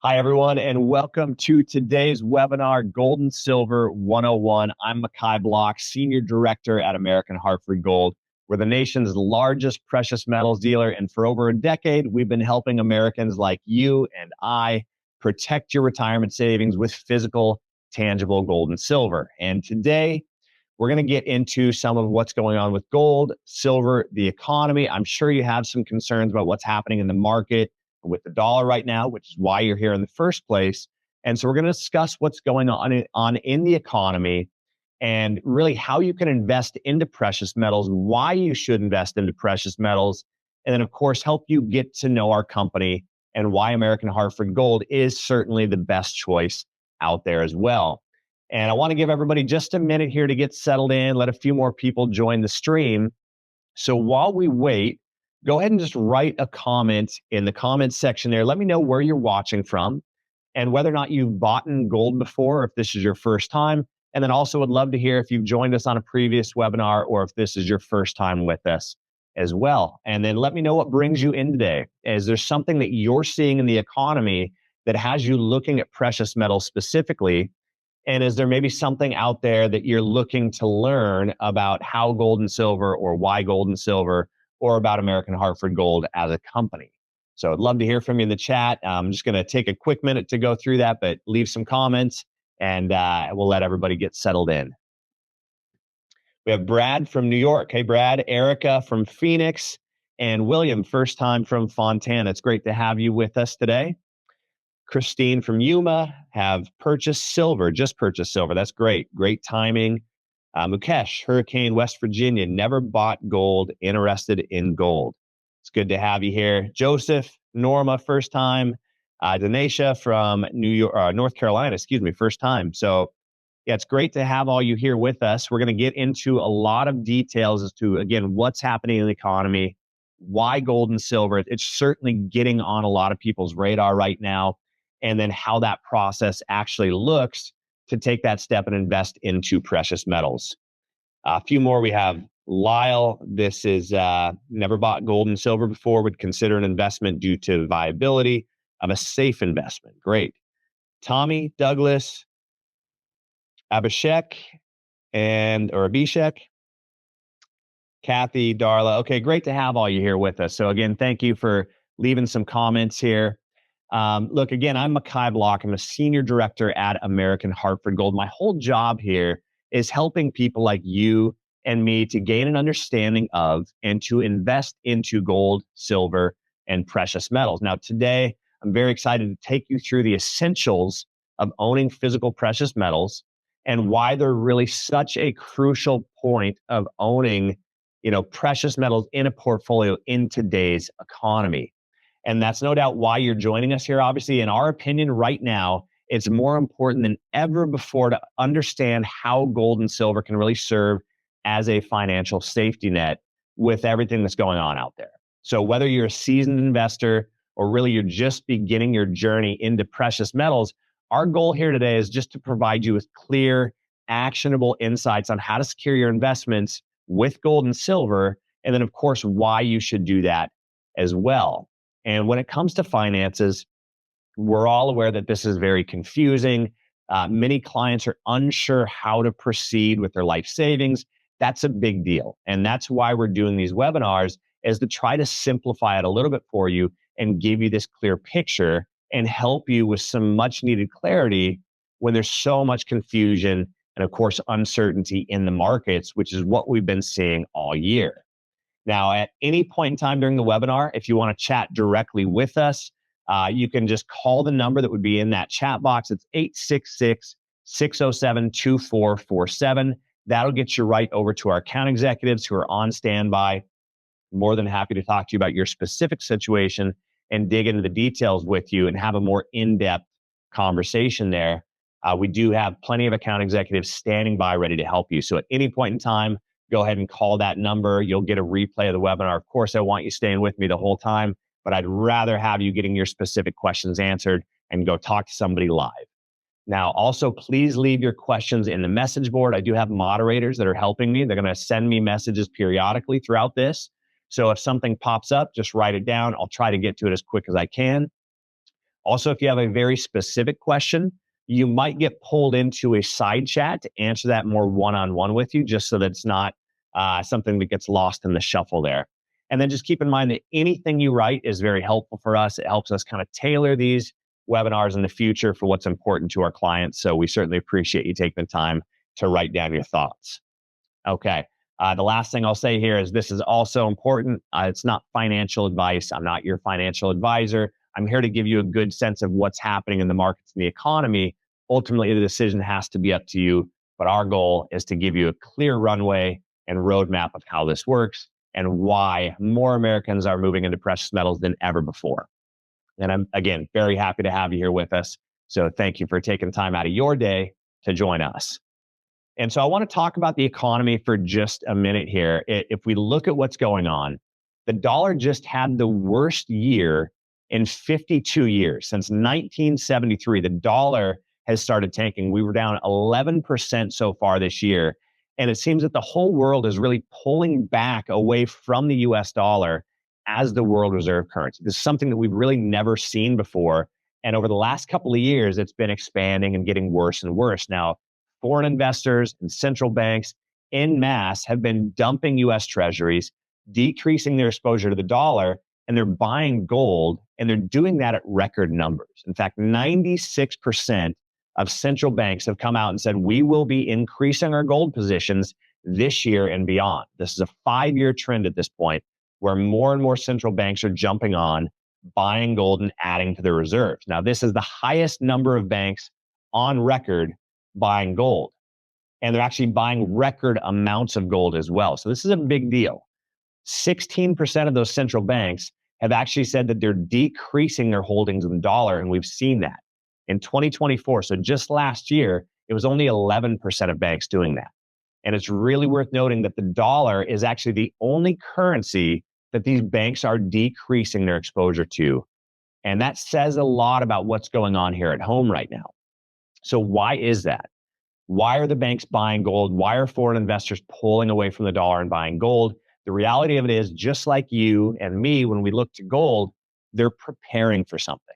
Hi, everyone, and welcome to today's webinar, Gold and Silver 101. I'm Machi Block, Senior Director at American Hartford Gold. We're the nation's largest precious metals dealer, and for over a decade, we've been helping Americans like you and I protect your retirement savings with physical, tangible gold and silver. And today, we're going to get into some of what's going on with gold, silver, the economy. I'm sure you have some concerns about what's happening in the market with the dollar right now, which is why you're here in the first place. And so we're going to discuss what's going on in the economy and really how you can invest into precious metals, why you should invest into precious metals, and then, of course, help you get to know our company and why American Hartford Gold is certainly the best choice out there as well. And I want to give everybody just a minute here to get settled in, let a few more people join the stream. So while we wait, go ahead and just write a comment in the comments section there. Let me know where you're watching from and whether or not you've bought in gold before, or if this is your first time. And then also would love to hear if you've joined us on a previous webinar or if this is your first time with us as well. And then let me know what brings you in today. Is there something that you're seeing in the economy that has you looking at precious metals specifically? And is there maybe something out there that you're looking to learn about how gold and silver, or why gold and silver, or about American Hartford Gold as a company? So I'd love to hear from you in the chat. I'm just going to take a quick minute to go through that, but leave some comments and we'll let everybody get settled in. We have Brad from New York. Hey, Brad. Erica from Phoenix, and William, first time from Fontana. It's great to have you with us today. Christine from Yuma have purchased silver, just purchased silver. That's great. Great timing. Mukesh, Hurricane, West Virginia, never bought gold, interested in gold. It's good to have you here. Joseph, Norma, first time. Danesha from North Carolina, first time. So yeah, it's great to have all you here with us. We're going to get into a lot of details as to, again, what's happening in the economy, why gold and silver. It's certainly getting on a lot of people's radar right now, and then how that process actually looks to take that step and invest into precious metals. A few more. We have Lyle. This is never bought gold and silver before, would consider an investment due to viability of a safe investment. Great. Tommy, Douglas, Abhishek, Kathy, Darla. Okay, great to have all you here with us. So again, thank you for leaving some comments here. Look, again, I'm Machi Block. I'm a senior director at American Hartford Gold. My whole job here is helping people like you and me to gain an understanding of and to invest into gold, silver, and precious metals. Now, today, I'm very excited to take you through the essentials of owning physical precious metals and why they're really such a crucial point of owning, precious metals in a portfolio in today's economy. And that's no doubt why you're joining us here. Obviously, in our opinion, right now, it's more important than ever before to understand how gold and silver can really serve as a financial safety net with everything that's going on out there. So whether you're a seasoned investor or really you're just beginning your journey into precious metals, our goal here today is just to provide you with clear, actionable insights on how to secure your investments with gold and silver, and then, of course, why you should do that as well. And when it comes to finances, we're all aware that this is very confusing. Many clients are unsure how to proceed with their life savings. That's a big deal. And that's why we're doing these webinars, is to try to simplify it a little bit for you and give you this clear picture and help you with some much needed clarity when there's so much confusion and, of course, uncertainty in the markets, which is what we've been seeing all year. Now, at any point in time during the webinar, if you want to chat directly with us, you can just call the number that would be in that chat box. It's 866-607-2447. That'll get you right over to our account executives who are on standby. More than happy to talk to you about your specific situation and dig into the details with you and have a more in-depth conversation there. We do have plenty of account executives standing by ready to help you. So at any point in time, go ahead and call that number. You'll get a replay of the webinar. Of course, I want you staying with me the whole time, but I'd rather have you getting your specific questions answered and go talk to somebody live. Now, also, please leave your questions in the message board. I do have moderators that are helping me. They're going to send me messages periodically throughout this. So if something pops up, just write it down. I'll try to get to it as quick as I can. Also, if you have a very specific question, you might get pulled into a side chat to answer that more one-on-one with you, just so that it's not something that gets lost in the shuffle there. And then just keep in mind that anything you write is very helpful for us. It helps us kind of tailor these webinars in the future for what's important to our clients. So we certainly appreciate you taking the time to write down your thoughts. Okay. The last thing I'll say here is this is also important. It's not financial advice. I'm not your financial advisor. I'm here to give you a good sense of what's happening in the markets and the economy. Ultimately, the decision has to be up to you. But our goal is to give you a clear runway and roadmap of how this works and why more Americans are moving into precious metals than ever before. And I'm, again, very happy to have you here with us. So thank you for taking time out of your day to join us. And so I want to talk about the economy for just a minute here. If we look at what's going on, the dollar just had the worst year in 52 years. Since 1973, the dollar has started tanking. We were down 11% so far this year. And it seems that the whole world is really pulling back away from the US dollar as the world reserve currency. This is something that we've really never seen before. And over the last couple of years, it's been expanding and getting worse and worse. Now, foreign investors and central banks en masse have been dumping US treasuries, decreasing their exposure to the dollar, and they're buying gold, and they're doing that at record numbers. In fact, 96% of central banks have come out and said, we will be increasing our gold positions this year and beyond. This is a 5-year trend at this point where more and more central banks are jumping on, buying gold and adding to their reserves. Now, this is the highest number of banks on record buying gold. And they're actually buying record amounts of gold as well. So this is a big deal. 16% of those central banks have actually said that they're decreasing their holdings in the dollar, and we've seen that. In 2024, so just last year, it was only 11% of banks doing that. And it's really worth noting that the dollar is actually the only currency that these banks are decreasing their exposure to. And that says a lot about what's going on here at home right now. So why is that? Why are the banks buying gold? Why are foreign investors pulling away from the dollar and buying gold? The reality of it is, just like you and me, when we look to gold, they're preparing for something,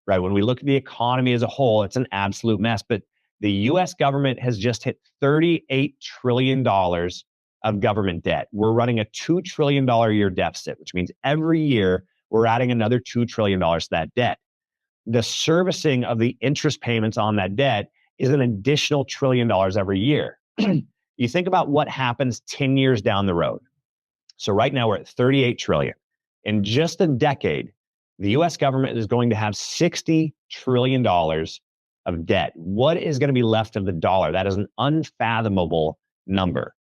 right? When we look at the economy as a whole, it's an absolute mess. But the US government has just hit $38 trillion of government debt. We're running a $2 trillion a year deficit, which means every year we're adding another $2 trillion to that debt. The servicing of the interest payments on that debt is an additional $1 trillion every year. You think about what happens 10 years down the road. So right now we're at 38 trillion. In just a decade, the US government is going to have $60 trillion of debt. What is going to be left of the dollar? That is an unfathomable number.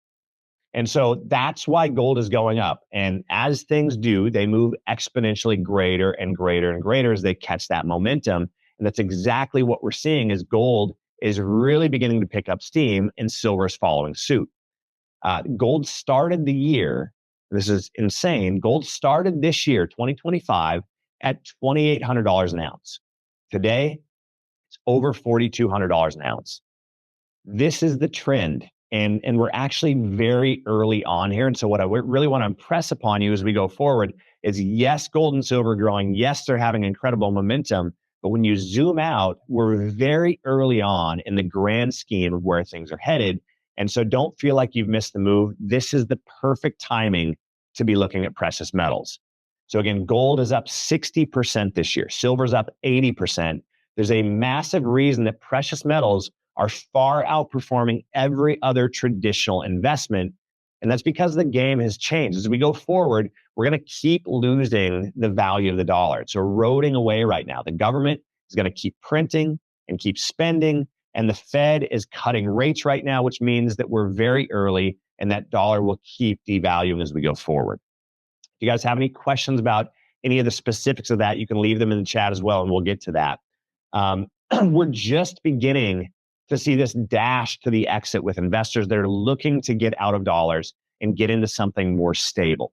And so that's why gold is going up. And as things do, they move exponentially greater and greater and greater as they catch that momentum. And that's exactly what we're seeing is gold is really beginning to pick up steam and silver is following suit. Gold started the year, this is insane, gold started this year, 2025, at $2,800 an ounce. Today, it's over $4,200 an ounce. This is the trend. And we're actually very early on here. And so what I really want to impress upon you as we go forward is, yes, gold and silver are growing. Yes, they're having incredible momentum. But when you zoom out, we're very early on in the grand scheme of where things are headed. And so don't feel like you've missed the move. This is the perfect timing to be looking at precious metals. So again, gold is up 60% this year. Silver's up 80%. There's a massive reason that precious metals are far outperforming every other traditional investment. And that's because the game has changed. As we go forward, we're going to keep losing the value of the dollar. It's eroding away right now. The government is going to keep printing and keep spending, and the Fed is cutting rates right now, which means that we're very early and that dollar will keep devaluing as we go forward. If you guys have any questions about any of the specifics of that, you can leave them in the chat as well, and we'll get to that. We're just beginning to see this dash to the exit with investors that are looking to get out of dollars and get into something more stable,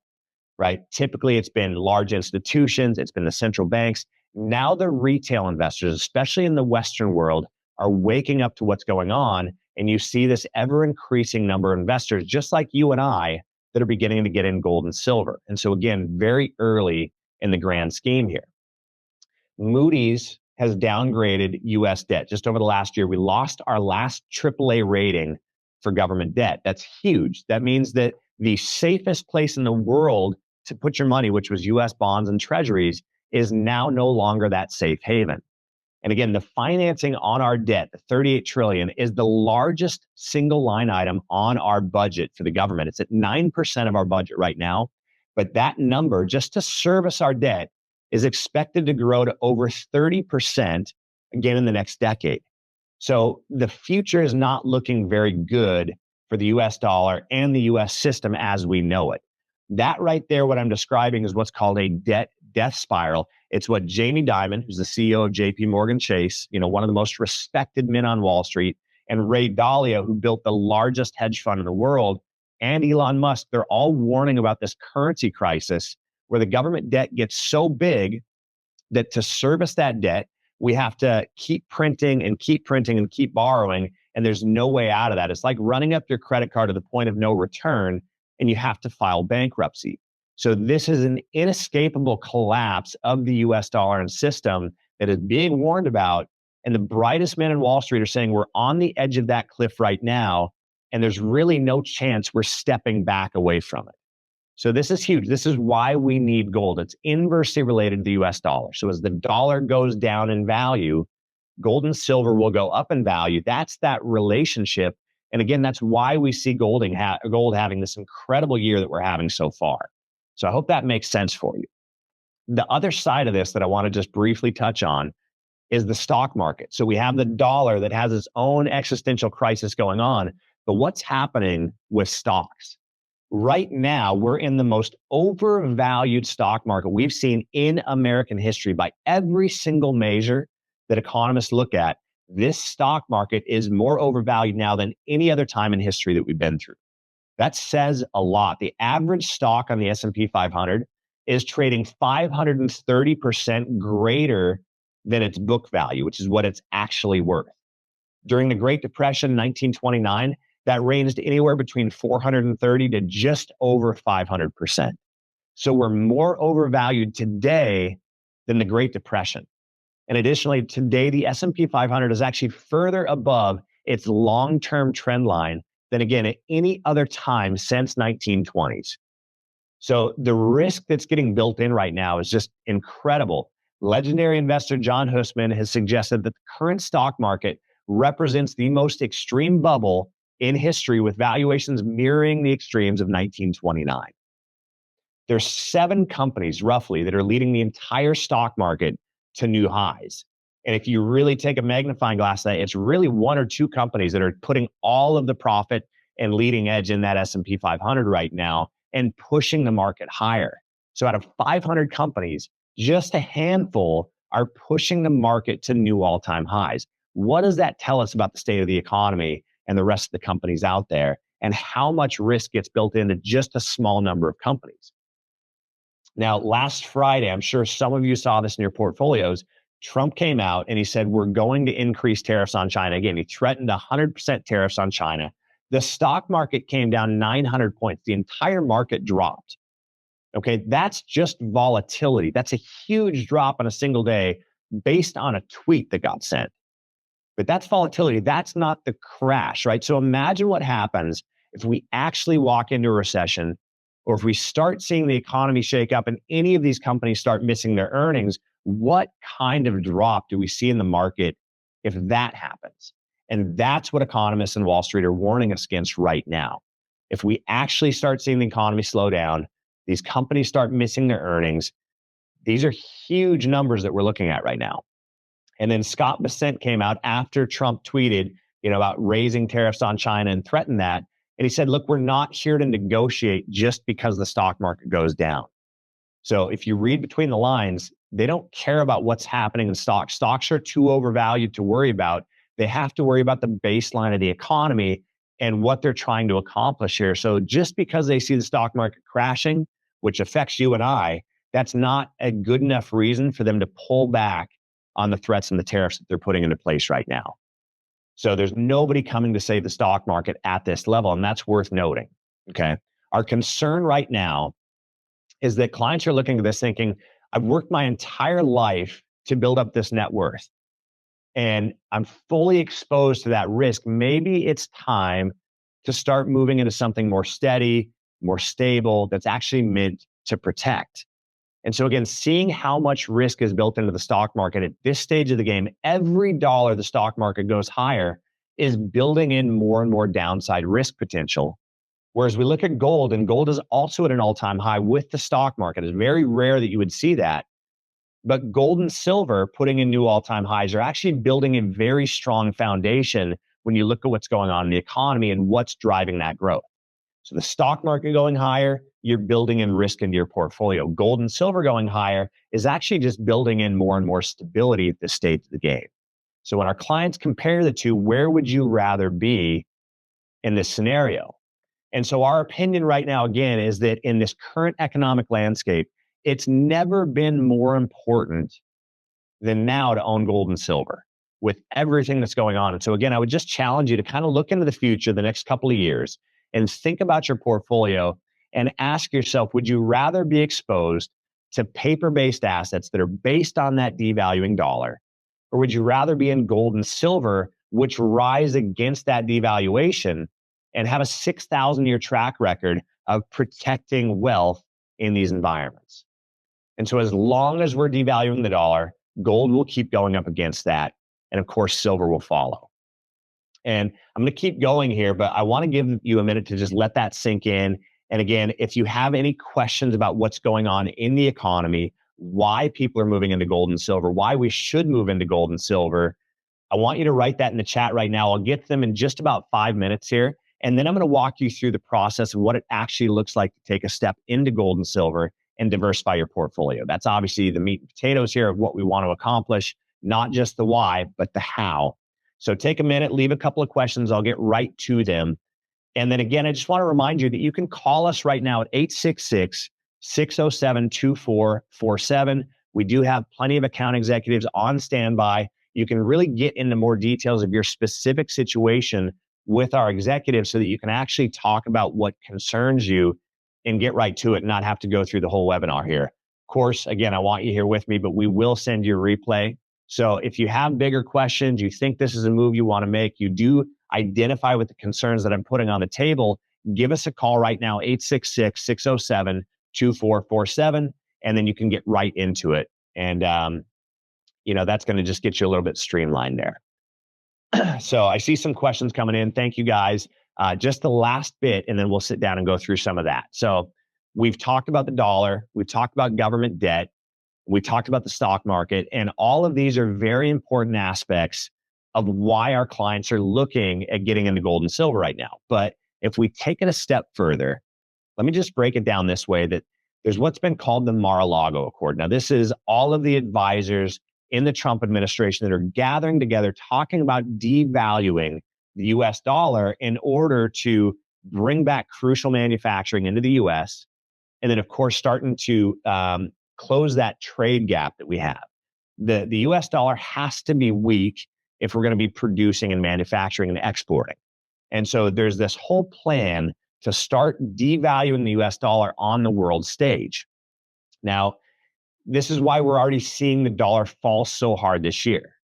right? Typically, it's been large institutions, it's been the central banks. Now the retail investors, especially in the Western world, are waking up to what's going on. And you see this ever increasing number of investors, just like you and I, that are beginning to get in gold and silver. And so again, very early in the grand scheme here. Moody's has downgraded US debt. Just over the last year, we lost our last AAA rating for government debt. That's huge. That means that the safest place in the world to put your money, which was US bonds and treasuries, is now no longer that safe haven. And again, the financing on our debt, the 38 trillion, is the largest single line item on our budget for the government. It's at 9% of our budget right now. But that number, just to service our debt, is expected to grow to over 30% again in the next decade. So the future is not looking very good for the US dollar and the US system as we know it. That right there, what I'm describing is what's called a debt death spiral. It's what Jamie Dimon, who's the CEO of JP Morgan Chase, one of the most respected men on Wall Street, and Ray Dalio, who built the largest hedge fund in the world, and Elon Musk, they're all warning about this currency crisis where the government debt gets so big that to service that debt, we have to keep printing and keep printing and keep borrowing, and there's no way out of that. It's like running up your credit card to the point of no return, and you have to file bankruptcy. So this is an inescapable collapse of the US dollar and system that is being warned about. And the brightest men in Wall Street are saying we're on the edge of that cliff right now, and there's really no chance we're stepping back away from it. So this is huge. This is why we need gold. It's inversely related to the US dollar. So as the dollar goes down in value, gold and silver will go up in value. That's that relationship. And again, that's why we see gold having this incredible year that we're having so far. So I hope that makes sense for you. The other side of this that I want to just briefly touch on is the stock market. So we have the dollar that has its own existential crisis going on, but what's happening with stocks? Right now, we're in the most overvalued stock market we've seen in American history by every single measure that economists look at. This stock market is more overvalued now than any other time in history that we've been through. That says a lot. The average stock on the S&P 500 is trading 530% greater than its book value, which is what it's actually worth. During the Great Depression, 1929, that ranged anywhere between 430 to just over 500%. So we're more overvalued today than the Great Depression. And additionally, today, the S&P 500 is actually further above its long-term trend line than, again, at any other time since 1920s. So the risk that's getting built in right now is just incredible. Legendary investor John Hussman has suggested that the current stock market represents the most extreme bubble in history, with valuations mirroring the extremes of 1929. There's 7 companies roughly that are leading the entire stock market to new highs. And if you really take a magnifying glass at that, it's really 1 or 2 companies that are putting all of the profit and leading edge in that S&P 500 right now and pushing the market higher. So out of 500 companies, just a handful are pushing the market to new all-time highs. What does that tell us about the state of the economy and the rest of the companies out there, and how much risk gets built into just a small number of companies? Now, last Friday, I'm sure some of you saw this in your portfolios, Trump came out and he said, we're going to increase tariffs on China. Again, he threatened 100% tariffs on China. The stock market came down 900 points. The entire market dropped. Okay, that's just volatility. That's a huge drop on a single day based on a tweet that got sent. But that's volatility. That's not the crash, right? So imagine what happens if we actually walk into a recession, or if we start seeing the economy shake up and any of these companies start missing their earnings. What kind of drop do we see in the market if that happens? And that's what economists in Wall Street are warning us against right now. If we actually start seeing the economy slow down, these companies start missing their earnings, these are huge numbers that we're looking at right now. And then Scott Bessent came out after Trump tweeted, about raising tariffs on China and threatened that. And he said, look, we're not here to negotiate just because the stock market goes down. So if you read between the lines, they don't care about what's happening in stocks. Stocks are too overvalued to worry about. They have to worry about the baseline of the economy and what they're trying to accomplish here. So just because they see the stock market crashing, which affects you and I, that's not a good enough reason for them to pull back on the threats and the tariffs that they're putting into place right now. So there's nobody coming to save the stock market at this level, and that's worth noting, okay? Our concern right now is that clients are looking at this thinking, I've worked my entire life to build up this net worth. and I'm fully exposed to that risk, maybe it's time to start moving into something more steady, more stable, that's actually meant to protect. And so again, seeing how much risk is built into the stock market at this stage of the game, every dollar the stock market goes higher is building in more and more downside risk potential. Whereas we look at gold, and gold is also at an all-time high with the stock market. It's very rare that you would see that. But gold and silver putting in new all-time highs are actually building a very strong foundation when you look at what's going on in the economy and what's driving that growth. So the stock market going higher, you're building in risk into your portfolio. Gold and silver going higher is actually just building in more and more stability at this stage of the game. So when our clients compare the two, where would you rather be in this scenario? And so our opinion right now, again, is that in this current economic landscape, it's never been more important than now to own gold and silver with everything that's going on. And so again, I would just challenge you to kind of look into the future, the next couple of years, and think about your portfolio and ask yourself, would you rather be exposed to paper-based assets that are based on that devaluing dollar? Or would you rather be in gold and silver, which rise against that devaluation and have a 6,000-year track record of protecting wealth in these environments? And so as long as we're devaluing the dollar, gold will keep going up against that. And of course, silver will follow. And I'm going to keep going here, but I want to give you a minute to just let that sink in. And again, if you have any questions about what's going on in the economy, why people are moving into gold and silver, why we should move into gold and silver, I want you to write that in the chat right now. I'll get them in just about 5 minutes here. And then I'm going to walk you through the process of what it actually looks like to take a step into gold and silver and diversify your portfolio. That's obviously the meat and potatoes here of what we want to accomplish, not just the why, but the how. So take a minute, leave a couple of questions. I'll get right to them. And then again, I just want to remind you that you can call us right now at 866-607-2447. We do have plenty of account executives on standby. You can really get into more details of your specific situation with our executives so that you can actually talk about what concerns you and get right to it and not have to go through the whole webinar here. Of course, again, I want you here with me, but we will send you a replay. So if you have bigger questions, you think this is a move you want to make, you do identify with the concerns that I'm putting on the table, give us a call right now, 866-607-2447, and then you can get right into it. And, that's going to just get you a little bit streamlined there. So I see some questions coming in. Thank you guys. Just the last bit, and then we'll sit down and go through some of that. So we've talked about the dollar. We've talked about government debt. We talked about the stock market. And all of these are very important aspects of why our clients are looking at getting into gold and silver right now. But if we take it a step further, let me just break it down this way, that there's what's been called the Mar-a-Lago Accord. Now, this is all of the advisors in the Trump administration that are gathering together, talking about devaluing the US dollar in order to bring back crucial manufacturing into the US. And then, of course, starting to close that trade gap that we have. The US dollar has to be weak if we're going to be producing and manufacturing and exporting. And so there's this whole plan to start devaluing the US dollar on the world stage. Now, this is why we're already seeing the dollar fall so hard this year.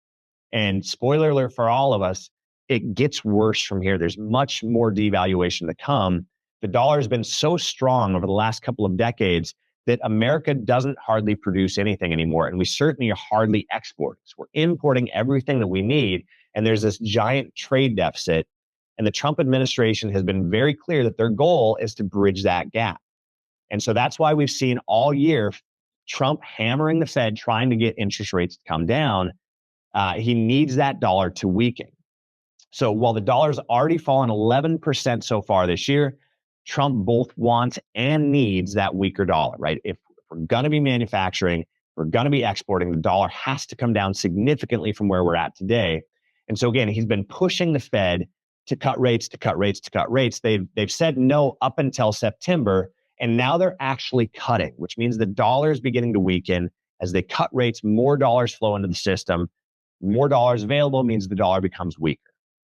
And spoiler alert for all of us, it gets worse from here. There's much more devaluation to come. The dollar has been so strong over the last couple of decades that America doesn't hardly produce anything anymore. And we certainly are hardly exporting. So we're importing everything that we need. And there's this giant trade deficit. And the Trump administration has been very clear that their goal is to bridge that gap. And so that's why we've seen all year Trump hammering the Fed, trying to get interest rates to come down. He needs that dollar to weaken. So while the dollar's already fallen 11% so far this year, Trump both wants and needs that weaker dollar, right? If we're going to be manufacturing, we're going to be exporting, the dollar has to come down significantly from where we're at today. And so again, he's been pushing the Fed to cut rates, to cut rates, to cut rates. They've said no up until September, and now they're actually cutting, which means the dollar is beginning to weaken. As they cut rates, more dollars flow into the system. More dollars available means the dollar becomes weaker.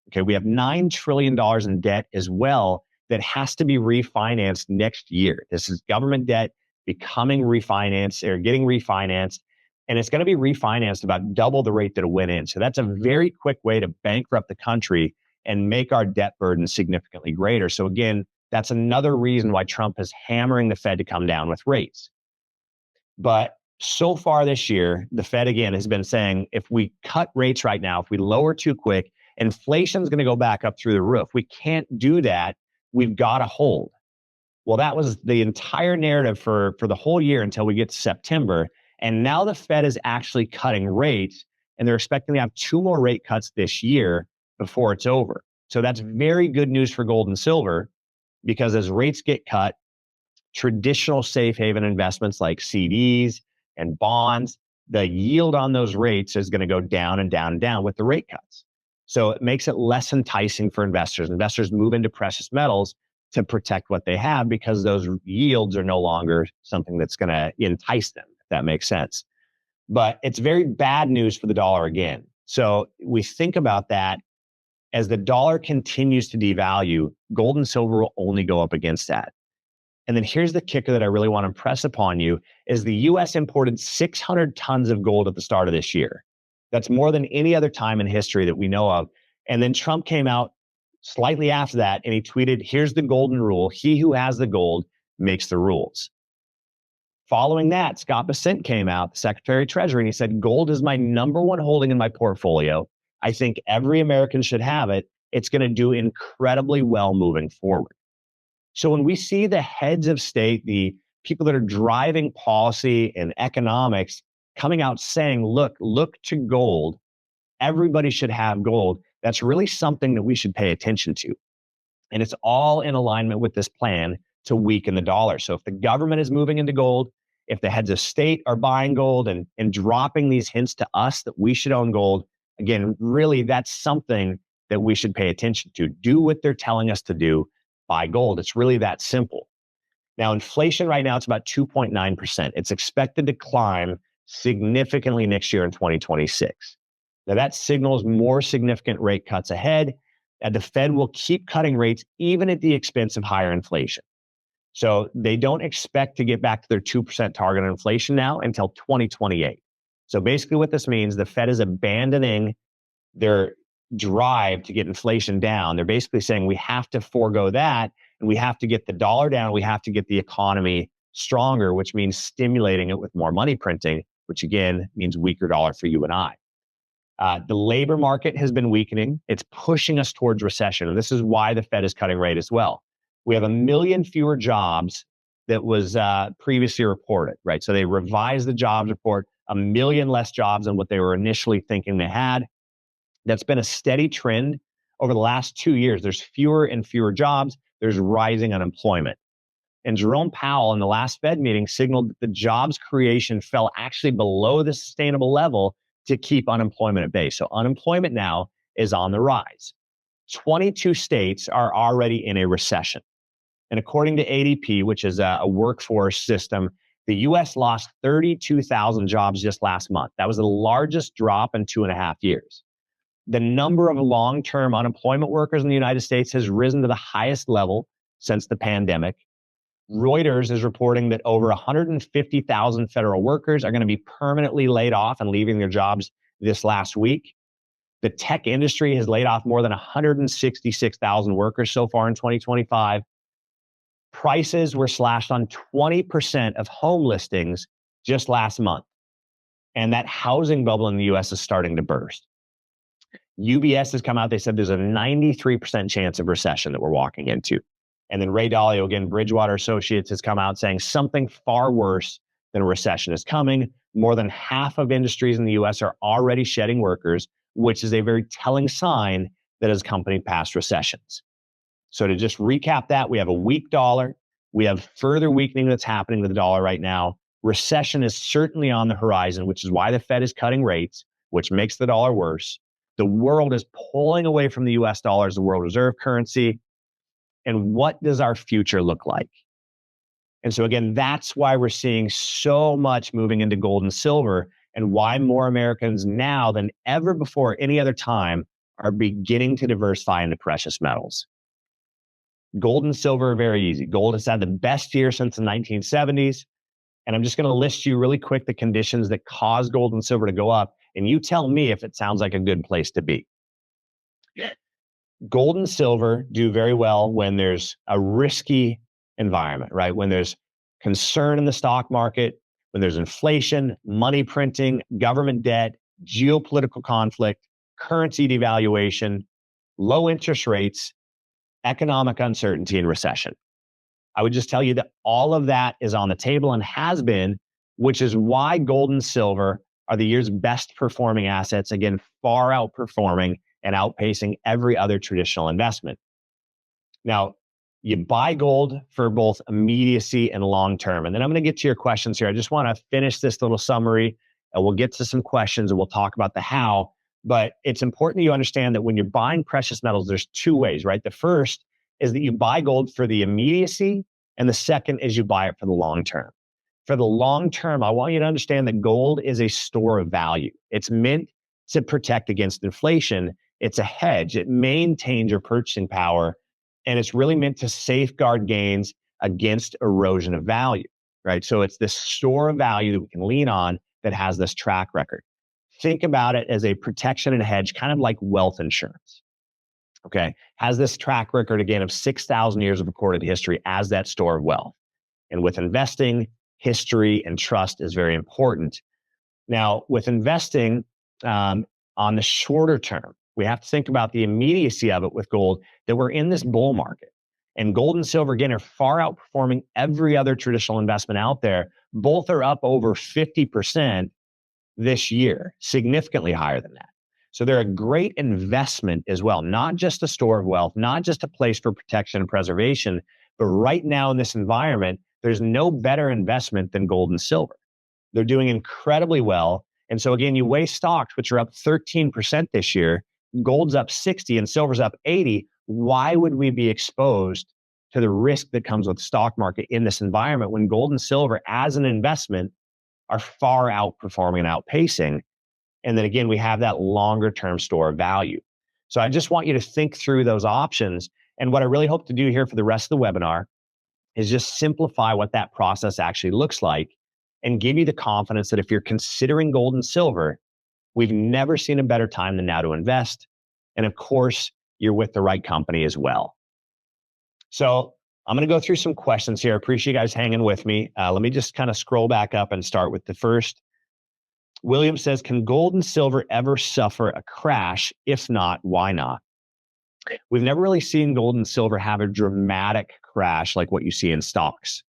Okay, we have $9 trillion in debt as well that has to be refinanced next year. This is government debt becoming refinanced or getting refinanced. and it's going to be refinanced about double the rate that it went in. So that's a very quick way to bankrupt the country and make our debt burden significantly greater. So again, that's another reason why Trump is hammering the Fed to come down with rates. But so far this year, the Fed again has been saying if we cut rates right now, if we lower too quick, inflation's going to go back up through the roof. We can't do that. We've got to hold. Well, that was the entire narrative for the whole year until we get to September. And now the Fed is actually cutting rates, and they're expecting to have 2 more rate cuts this year before it's over. So that's very good news for gold and silver, because as rates get cut, traditional safe haven investments like CDs and bonds, the yield on those rates is going to go down and down and down with the rate cuts. So it makes it less enticing for investors. Investors move into precious metals to protect what they have because those yields are no longer something that's going to entice them, if that makes sense. But it's very bad news for the dollar again. So we think about that. As the dollar continues to devalue, gold and silver will only go up against that. And then here's the kicker that I really want to impress upon you is the US imported 600 tons of gold at the start of this year. That's more than any other time in history that we know of. And then Trump came out slightly after that and he tweeted, here's the golden rule. He who has the gold makes the rules. Following that, Scott Bessent came out, the Secretary of Treasury, and he said, gold is my number one holding in my portfolio. I think every American should have it. It's going to do incredibly well moving forward. So when we see the heads of state, the people that are driving policy and economics coming out saying, look to gold, everybody should have gold, that's really something that we should pay attention to. And it's all in alignment with this plan to weaken the dollar. So if the government is moving into gold, if the heads of state are buying gold and dropping these hints to us that we should own gold, again, really that's something that we should pay attention to. Do what they're telling us to do. Buy gold. It's really that simple. Now, inflation right now, it's about 2.9%. It's expected to climb significantly next year in 2026. Now, that signals more significant rate cuts ahead, and the Fed will keep cutting rates even at the expense of higher inflation. So they don't expect to get back to their 2% target on inflation now until 2028. So basically what this means, the Fed is abandoning their drive to get inflation down. They're basically saying we have to forego that and we have to get the dollar down. We have to get the economy stronger, which means stimulating it with more money printing, which again means weaker dollar for you and I. The labor market has been weakening. It's pushing us towards recession. And this is why the Fed is cutting rate as well. We have 1 million fewer jobs that was previously reported, right? So they revised the jobs report, 1 million less jobs than what they were initially thinking they had. That's been a steady trend over the last 2 years. There's fewer and fewer jobs. There's rising unemployment. And Jerome Powell in the last Fed meeting signaled that the jobs creation fell actually below the sustainable level to keep unemployment at bay. So unemployment now is on the rise. 22 states are already in a recession. And according to ADP, which is a workforce system, the US lost 32,000 jobs just last month. That was the largest drop in 2.5 years. The number of long-term unemployment workers in the United States has risen to the highest level since the pandemic. Reuters is reporting that over 150,000 federal workers are going to be permanently laid off and leaving their jobs this last week. The tech industry has laid off more than 166,000 workers so far in 2025. Prices were slashed on 20% of home listings just last month. And that housing bubble in the US is starting to burst. UBS has come out, they said there's a 93% chance of recession that we're walking into. And then Ray Dalio, again, Bridgewater Associates, has come out saying something far worse than a recession is coming. More than half of industries in the US are already shedding workers, which is a very telling sign that has accompanied past recessions. So to just recap that, we have a weak dollar. We have further weakening that's happening to the dollar right now. Recession is certainly on the horizon, which is why the Fed is cutting rates, which makes the dollar worse. The world is pulling away from the US dollar as the world reserve currency. And what does our future look like? And so again, that's why we're seeing so much moving into gold and silver, and why more Americans now than ever before any other time are beginning to diversify into precious metals. Gold and silver are very easy. Gold has had the best year since the 1970s. And I'm just going to list you really quick the conditions that cause gold and silver to go up. And you tell me if it sounds like a good place to be. Gold and silver do very well when there's a risky environment, right? When there's concern in the stock market, when there's inflation, money printing, government debt, geopolitical conflict, currency devaluation, low interest rates, economic uncertainty, and recession. I would just tell you that all of that is on the table and has been, which is why gold and silver are the year's best performing assets, again, far outperforming and outpacing every other traditional investment. Now, you buy gold for both immediacy and long term. And then I'm going to get to your questions here. I just want to finish this little summary and we'll get to some questions and we'll talk about the how. But it's important that you understand that when you're buying precious metals, there's two ways, right? The first is that you buy gold for the immediacy, and the second is you buy it for the long term. For the long term, I want you to understand that gold is a store of value. It's meant to protect against inflation. It's a hedge. It maintains your purchasing power, and it's really meant to safeguard gains against erosion of value, right? So it's this store of value that we can lean on that has this track record. Think about it as a protection and hedge, kind of like wealth insurance. Okay, has this track record again of 6,000 years of recorded history as that store of wealth. And with investing, history and trust is very important. Now, with investing on the shorter term, we have to think about the immediacy of it with gold, that we're in this bull market. And gold and silver, again, are far outperforming every other traditional investment out there. Both are up over 50% this year, significantly higher than that. So they're a great investment as well, not just a store of wealth, not just a place for protection and preservation, but right now in this environment, there's no better investment than gold and silver. They're doing incredibly well. And so again, you weigh stocks, which are up 13% this year, gold's up 60 and silver's up 80. Why would we be exposed to the risk that comes with the stock market in this environment when gold and silver as an investment are far outperforming and outpacing? And then again, we have that longer term store of value. So I just want you to think through those options. And what I really hope to do here for the rest of the webinar is just simplify what that process actually looks like and give you the confidence that if you're considering gold and silver, we've never seen a better time than now to invest. And of course, you're with the right company as well. So I'm going to go through some questions here. I appreciate you guys hanging with me. Let me just kind of scroll back up and start with the first. William says, can gold and silver ever suffer a crash? If not, why not? We've never really seen gold and silver have a dramatic crash like what you see in stocks.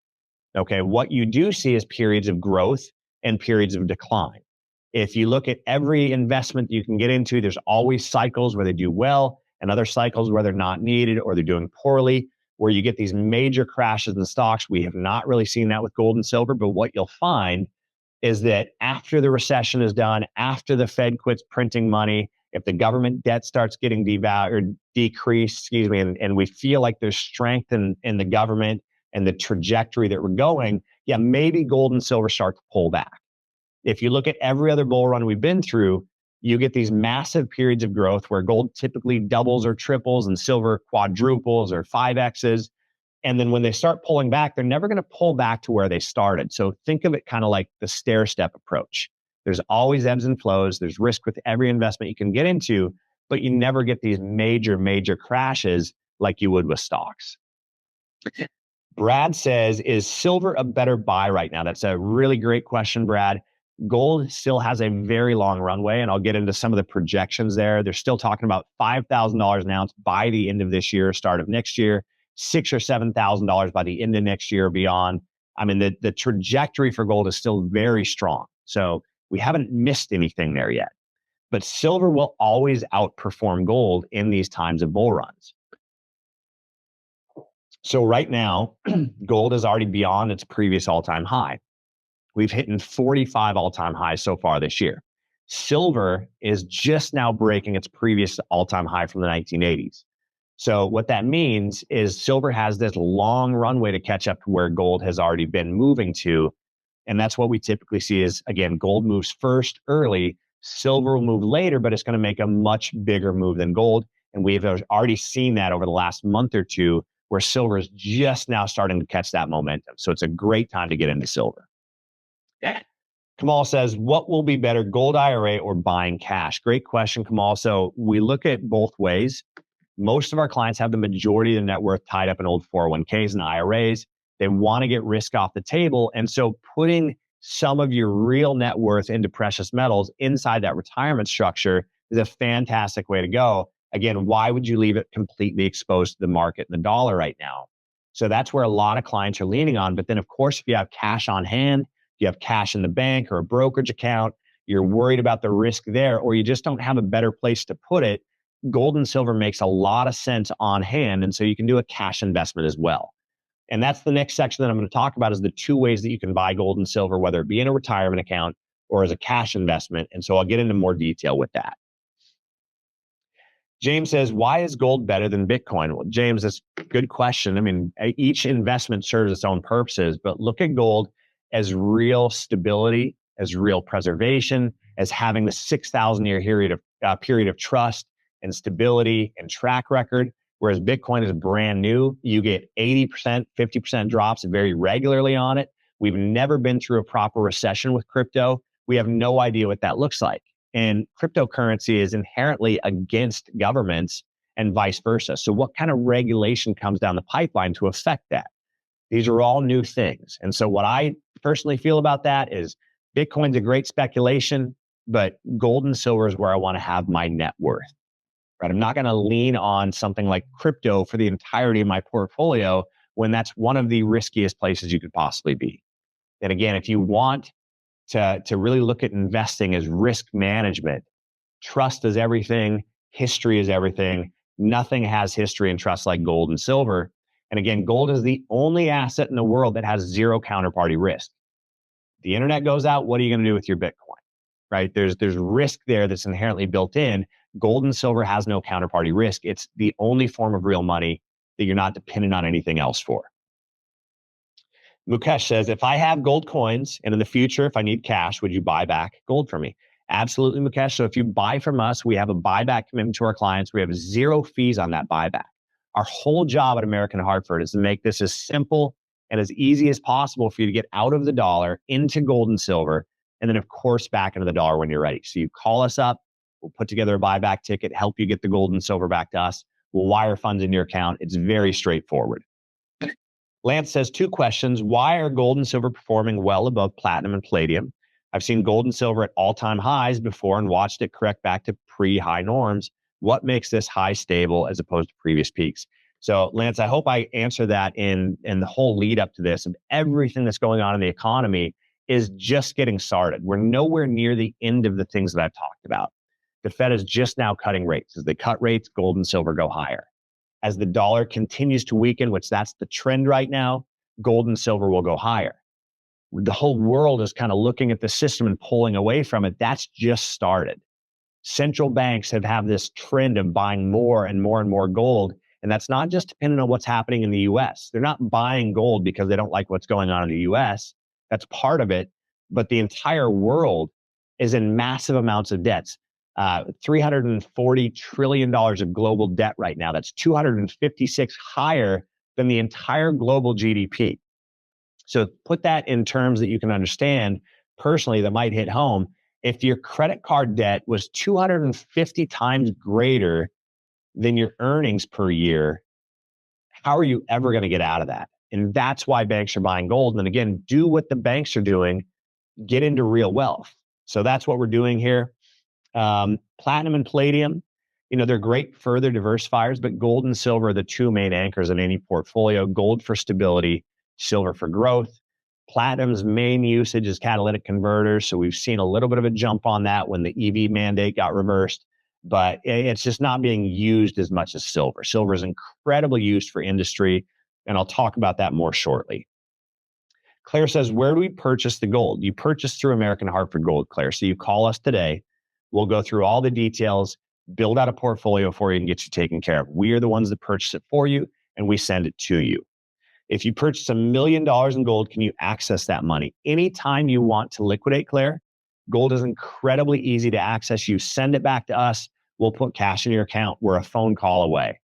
Okay, what you do see is periods of growth and periods of decline. If you look at every investment you can get into, there's always cycles where they do well and other cycles where they're not needed or they're doing poorly, where you get these major crashes in stocks. We have not really seen that with gold and silver, but what you'll find is that after the recession is done, after the Fed quits printing money, if the government debt starts getting devalued or decreased, and we feel like there's strength in the government and the trajectory that we're going, yeah, maybe gold and silver start to pull back. If you look at every other bull run we've been through, you get these massive periods of growth where gold typically doubles or triples and silver quadruples or 5Xs. And then when they start pulling back, they're never going to pull back to where they started. So think of it kind of like the stair step approach. There's always ebbs and flows. There's risk with every investment you can get into, but you never get these major, major crashes like you would with stocks. Brad says, is silver a better buy right now? That's a really great question, Brad. Gold still has a very long runway, and I'll get into some of the projections there. They're still talking about $5,000 an ounce by the end of this year, start of next year, $6,000 or $7,000 by the end of next year or beyond. I mean, the trajectory for gold is still very strong. So we haven't missed anything there yet. But silver will always outperform gold in these times of bull runs. So right now, gold is already beyond its previous all-time high. We've hit 45 all-time highs so far this year. Silver is just now breaking its previous all-time high from the 1980s. So what that means is silver has this long runway to catch up to where gold has already been moving to. And that's what we typically see is, again, gold moves first early, silver will move later, but it's going to make a much bigger move than gold. And we've already seen that over the last month or two, where silver is just now starting to catch that momentum. So it's a great time to get into silver. Kamal says, what will be better, gold IRA or buying cash? Great question, Kamal. So we look at both ways. Most of our clients have the majority of their net worth tied up in old 401ks and IRAs. They want to get risk off the table. And so putting some of your real net worth into precious metals inside that retirement structure is a fantastic way to go. Again, why would you leave it completely exposed to the market and the dollar right now? So that's where a lot of clients are leaning on. But then, of course, if you have cash on hand, you have cash in the bank or a brokerage account, you're worried about the risk there, or you just don't have a better place to put it, gold and silver makes a lot of sense on hand. And so you can do a cash investment as well. And that's the next section that I'm going to talk about is the two ways that you can buy gold and silver, whether it be in a retirement account or as a cash investment. And so I'll get into more detail with that. James says, why is gold better than Bitcoin? Well, James, that's a good question. I mean, each investment serves its own purposes, but look at gold as real stability, as real preservation, as having the 6,000-year period of trust and stability and track record, whereas Bitcoin is brand new. You get 80%, 50% drops very regularly on it. We've never been through a proper recession with crypto. We have no idea what that looks like. And cryptocurrency is inherently against governments and vice versa. So what kind of regulation comes down the pipeline to affect that? These are all new things. And so what I personally feel about that is Bitcoin's a great speculation, but gold and silver is where I want to have my net worth. Right? I'm not going to lean on something like crypto for the entirety of my portfolio when that's one of the riskiest places you could possibly be. And again, if you want to really look at investing as risk management, trust is everything, history is everything. Nothing has history and trust like gold and silver. And again, gold is the only asset in the world that has zero counterparty risk. The internet goes out, what are you going to do with your Bitcoin? Right? There's risk there that's inherently built in. Gold and silver has no counterparty risk. It's the only form of real money that you're not dependent on anything else for. Mukesh says, if I have gold coins and in the future, if I need cash, would you buy back gold from me? Absolutely, Mukesh. So if you buy from us, we have a buyback commitment to our clients. We have 0 fees on that buyback. Our whole job at American Hartford is to make this as simple and as easy as possible for you to get out of the dollar into gold and silver, and then, of course, back into the dollar when you're ready. So you call us up, we'll put together a buyback ticket, help you get the gold and silver back to us. We'll wire funds in your account. It's very straightforward. Lance says, 2 questions. Why are gold and silver performing well above platinum and palladium? I've seen gold and silver at all-time highs before and watched it correct back to pre-high norms. What makes this high stable as opposed to previous peaks? So, Lance, I hope I answer that in the whole lead up to this. And everything that's going on in the economy is just getting started. We're nowhere near the end of the things that I've talked about. The Fed is just now cutting rates. As they cut rates, gold and silver go higher. As the dollar continues to weaken, which that's the trend right now, gold and silver will go higher. The whole world is kind of looking at the system and pulling away from it. That's just started. Central banks have this trend of buying more and more and more gold. And that's not just dependent on what's happening in the US. They're not buying gold because they don't like what's going on in the US. That's part of it. But the entire world is in massive amounts of debts. $340 trillion of global debt right now. That's 256 higher than the entire global GDP. So put that in terms that you can understand personally that might hit home. If your credit card debt was 250 times greater than your earnings per year, how are you ever going to get out of that? And that's why banks are buying gold. And again, do what the banks are doing, get into real wealth. So that's what we're doing here. Platinum and palladium, they're great further diversifiers, but gold and silver are the 2 main anchors in any portfolio. Gold for stability, silver for growth. Platinum's main usage is catalytic converters. So we've seen a little bit of a jump on that when the EV mandate got reversed, but it's just not being used as much as silver. Silver is incredibly used for industry, and I'll talk about that more shortly. Claire says, where do we purchase the gold? You purchase through American Hartford Gold, Claire. So you call us today. We'll go through all the details, build out a portfolio for you and get you taken care of. We are the ones that purchase it for you and we send it to you. If you purchase $1 million in gold, can you access that money? Anytime you want to liquidate, Claire, gold is incredibly easy to access. You send it back to us. We'll put cash in your account. We're a phone call away.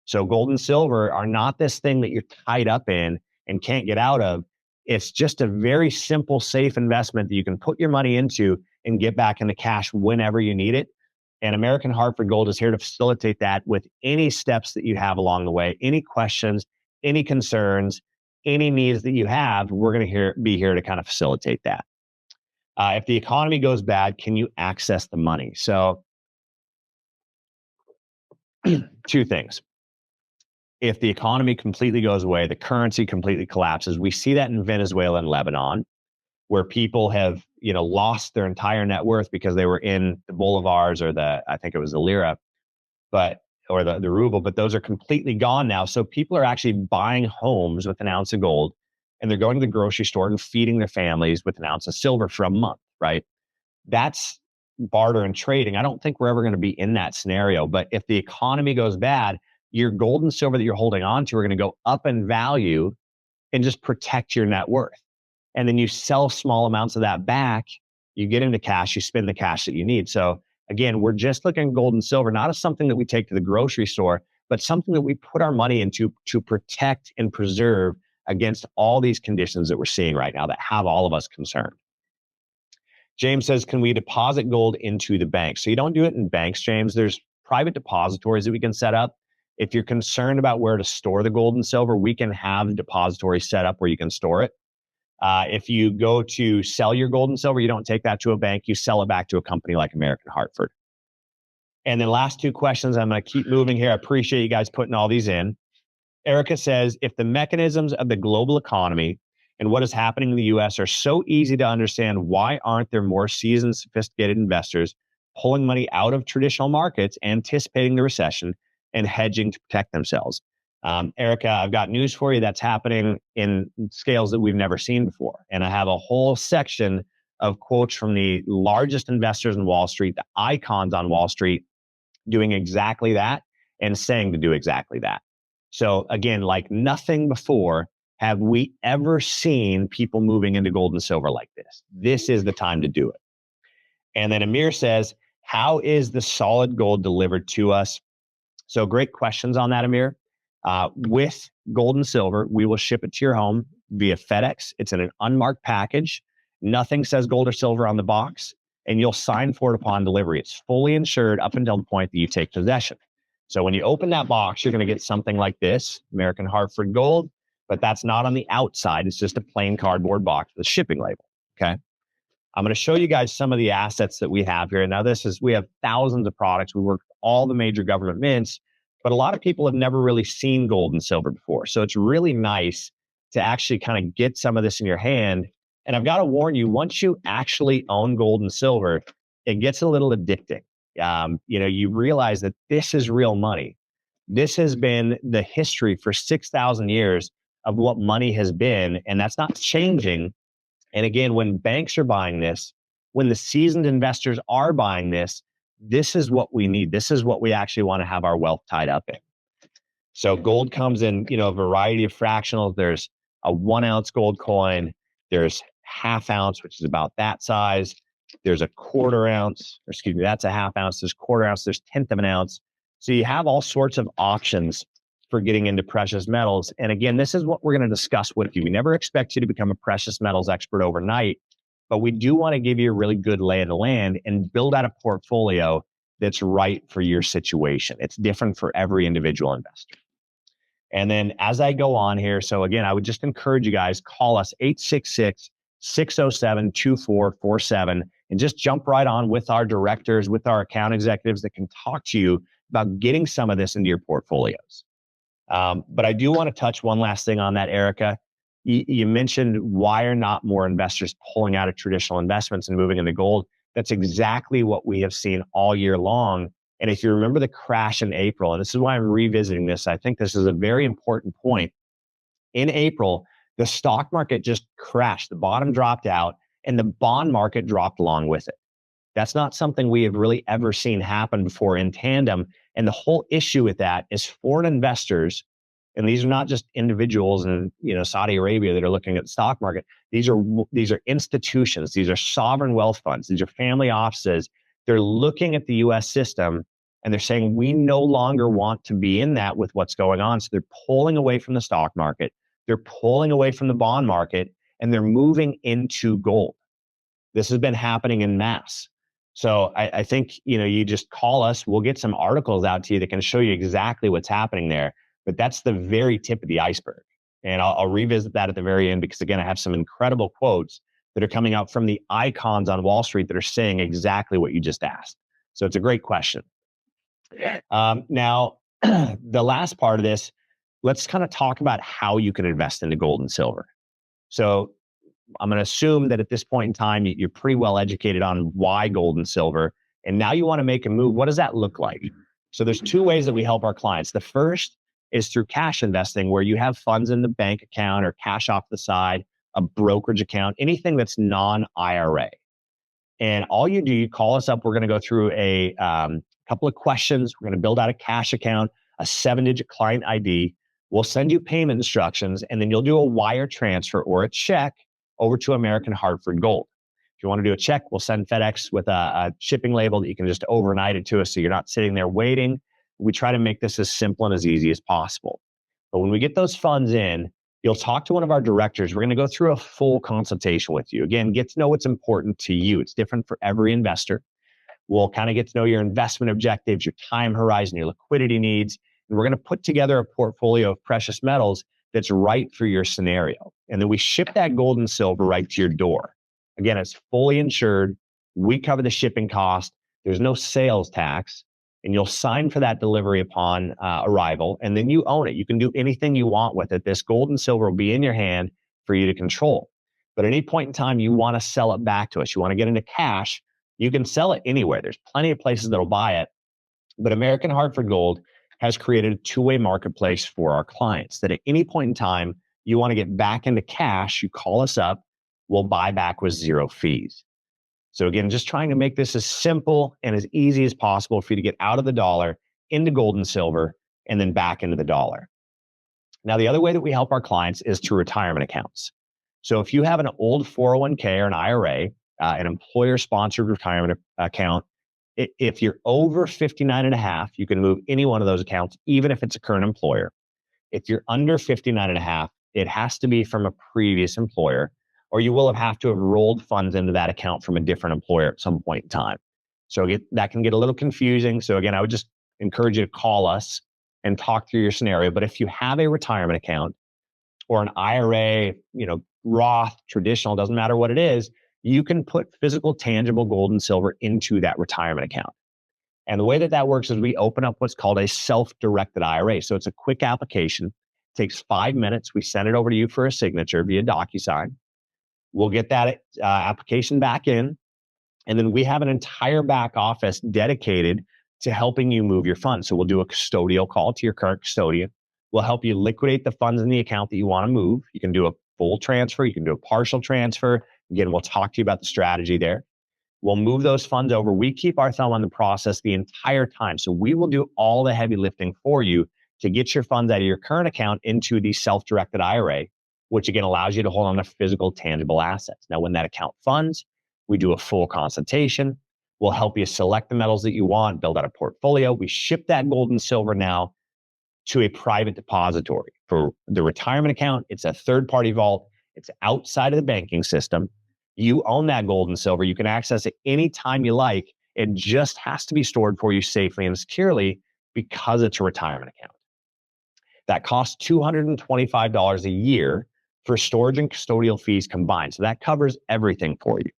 So gold and silver are not this thing that you're tied up in and can't get out of. It's just a very simple, safe investment that you can put your money into and get back into cash whenever you need it. And American Hartford Gold is here to facilitate that with any steps that you have along the way, any questions, any concerns, any needs that you have. We're going to be here to kind of facilitate that. If the economy goes bad, can you access the money? So, two things. If the economy completely goes away, the currency completely collapses. We see that in Venezuela and Lebanon, where people have, lost their entire net worth because they were in the bolivars or I think it was the lira, or the ruble, but those are completely gone now. So people are actually buying homes with an ounce of gold, and they're going to the grocery store and feeding their families with an ounce of silver for a month, right? That's barter and trading. I don't think we're ever going to be in that scenario. But if the economy goes bad, your gold and silver that you're holding on to are going to go up in value and just protect your net worth. And then you sell small amounts of that back, you get into cash, you spend the cash that you need. So again, we're just looking at gold and silver, not as something that we take to the grocery store, but something that we put our money into to protect and preserve against all these conditions that we're seeing right now that have all of us concerned. James says, can we deposit gold into the bank? So you don't do it in banks, James. There's private depositories that we can set up. If you're concerned about where to store the gold and silver, we can have depositories set up where you can store it. If you go to sell your gold and silver, you don't take that to a bank. You sell it back to a company like American Hartford. And then last two questions, I'm going to keep moving here. I appreciate you guys putting all these in. Erica says, if the mechanisms of the global economy and what is happening in the U.S. are so easy to understand, why aren't there more seasoned, sophisticated investors pulling money out of traditional markets, anticipating the recession and hedging to protect themselves? Erica, I've got news for you. That's happening in scales that we've never seen before. And I have a whole section of quotes from the largest investors in Wall Street, the icons on Wall Street, doing exactly that and saying to do exactly that. So again, like nothing before have we ever seen people moving into gold and silver like this. This is the time to do it. And then Amir says, how is the solid gold delivered to us? So great questions on that, Amir. With gold and silver, we will ship it to your home via FedEx. It's in an unmarked package. Nothing says gold or silver on the box, and you'll sign for it upon delivery. It's fully insured up until the point that you take possession. So when you open that box, you're going to get something like this, American Hartford Gold, but that's not on the outside. It's just a plain cardboard box with a shipping label, okay? I'm going to show you guys some of the assets that we have here. Now, we have thousands of products. We work with all the major government mints, but a lot of people have never really seen gold and silver before. So it's really nice to actually kind of get some of this in your hand. And I've got to warn you, once you actually own gold and silver, it gets a little addicting. You realize that this is real money. This has been the history for 6,000 years of what money has been, and that's not changing. And again, when banks are buying this, when the seasoned investors are buying this, this is what we need. This is what we actually want to have our wealth tied up in. So gold comes in, a variety of fractionals. There's a 1 ounce gold coin. There's half ounce, which is about that size. There's a quarter ounce, that's a half ounce. There's quarter ounce, there's 1/10 of an ounce. So you have all sorts of options for getting into precious metals. And again, this is what we're going to discuss with you. We never expect you to become a precious metals expert overnight, but we do want to give you a really good lay of the land and build out a portfolio that's right for your situation. It's different for every individual investor. And then as I go on here, so again, I would just encourage you guys, call us 866-607-2447 and just jump right on with our directors, with our account executives that can talk to you about getting some of this into your portfolios. But I do want to touch one last thing on that, Erica. You mentioned, why are not more investors pulling out of traditional investments and moving into gold? That's exactly what we have seen all year long. And if you remember the crash in April, and this is why I'm revisiting this, I think this is a very important point. In April, the stock market just crashed. The bottom dropped out and the bond market dropped along with it. That's not something we have really ever seen happen before in tandem. And the whole issue with that is foreign investors, and these are not just individuals in Saudi Arabia that are looking at the stock market. These are institutions. These are sovereign wealth funds. These are family offices. They're looking at the U.S. system and they're saying, we no longer want to be in that with what's going on. So they're pulling away from the stock market. They're pulling away from the bond market. and they're moving into gold. This has been happening in mass. So I think, you just call us. We'll get some articles out to you that can show you exactly what's happening there. But that's the very tip of the iceberg. And I'll revisit that at the very end because, again, I have some incredible quotes that are coming out from the icons on Wall Street that are saying exactly what you just asked. So it's a great question. Now, the last part of this, let's kind of talk about how you can invest into gold and silver. So I'm going to assume that at this point in time, you're pretty well educated on why gold and silver. And now you want to make a move. What does that look like? So there's two ways that we help our clients. The first is through cash investing, where you have funds in the bank account or cash off the side, a brokerage account, anything that's non-IRA. And all you do, you call us up. We're going to go through a couple of questions. We're going to build out a cash account, a 7-digit client ID. We'll send you payment instructions, and then you'll do a wire transfer or a check over to American Hartford Gold. If you want to do a check, we'll send FedEx with a shipping label that you can just overnight it to us so you're not sitting there waiting. We try to make this as simple and as easy as possible. But when we get those funds in, you'll talk to one of our directors. We're going to go through a full consultation with you. Again, get to know what's important to you. It's different for every investor. We'll kind of get to know your investment objectives, your time horizon, your liquidity needs. And we're going to put together a portfolio of precious metals that's right for your scenario. And then we ship that gold and silver right to your door. Again, it's fully insured. We cover the shipping cost. There's no sales tax. And you'll sign for that delivery upon arrival. And then you own it. You can do anything you want with it. This gold and silver will be in your hand for you to control. But at any point in time, you want to sell it back to us. You want to get into cash. You can sell it anywhere. There's plenty of places that'll buy it. But American Hartford Gold has created a two-way marketplace for our clients that at any point in time, you want to get back into cash, you call us up, we'll buy back with zero fees. So again, just trying to make this as simple and as easy as possible for you to get out of the dollar into gold and silver and then back into the dollar. Now, the other way that we help our clients is through retirement accounts. So if you have an old 401k or an IRA, an employer-sponsored retirement account, if you're over 59 and a half, you can move any one of those accounts, even if it's a current employer. If you're under 59 and a half, it has to be from a previous employer, or you will have to have rolled funds into that account from a different employer at some point in time. So that can get a little confusing. So again, I would just encourage you to call us and talk through your scenario. But if you have a retirement account or an IRA, Roth, traditional, doesn't matter what it is, you can put physical, tangible gold and silver into that retirement account. And the way that works is we open up what's called a self-directed IRA. So it's a quick application. It takes 5 minutes. We send it over to you for a signature via DocuSign. We'll get that application back in. And then we have an entire back office dedicated to helping you move your funds. So we'll do a custodial call to your current custodian. We'll help you liquidate the funds in the account that you want to move. You can do a full transfer. You can do a partial transfer. Again, we'll talk to you about the strategy there. We'll move those funds over. We keep our thumb on the process the entire time. So we will do all the heavy lifting for you to get your funds out of your current account into the self-directed IRA, which again allows you to hold on to physical, tangible assets. Now, when that account funds, we do a full consultation. We'll help you select the metals that you want, build out a portfolio. We ship that gold and silver now to a private depository. For the retirement account, it's a third-party vault. It's outside of the banking system. You own that gold and silver. You can access it anytime you like. It just has to be stored for you safely and securely because it's a retirement account. That costs $225 a year for storage and custodial fees combined. So that covers everything for you.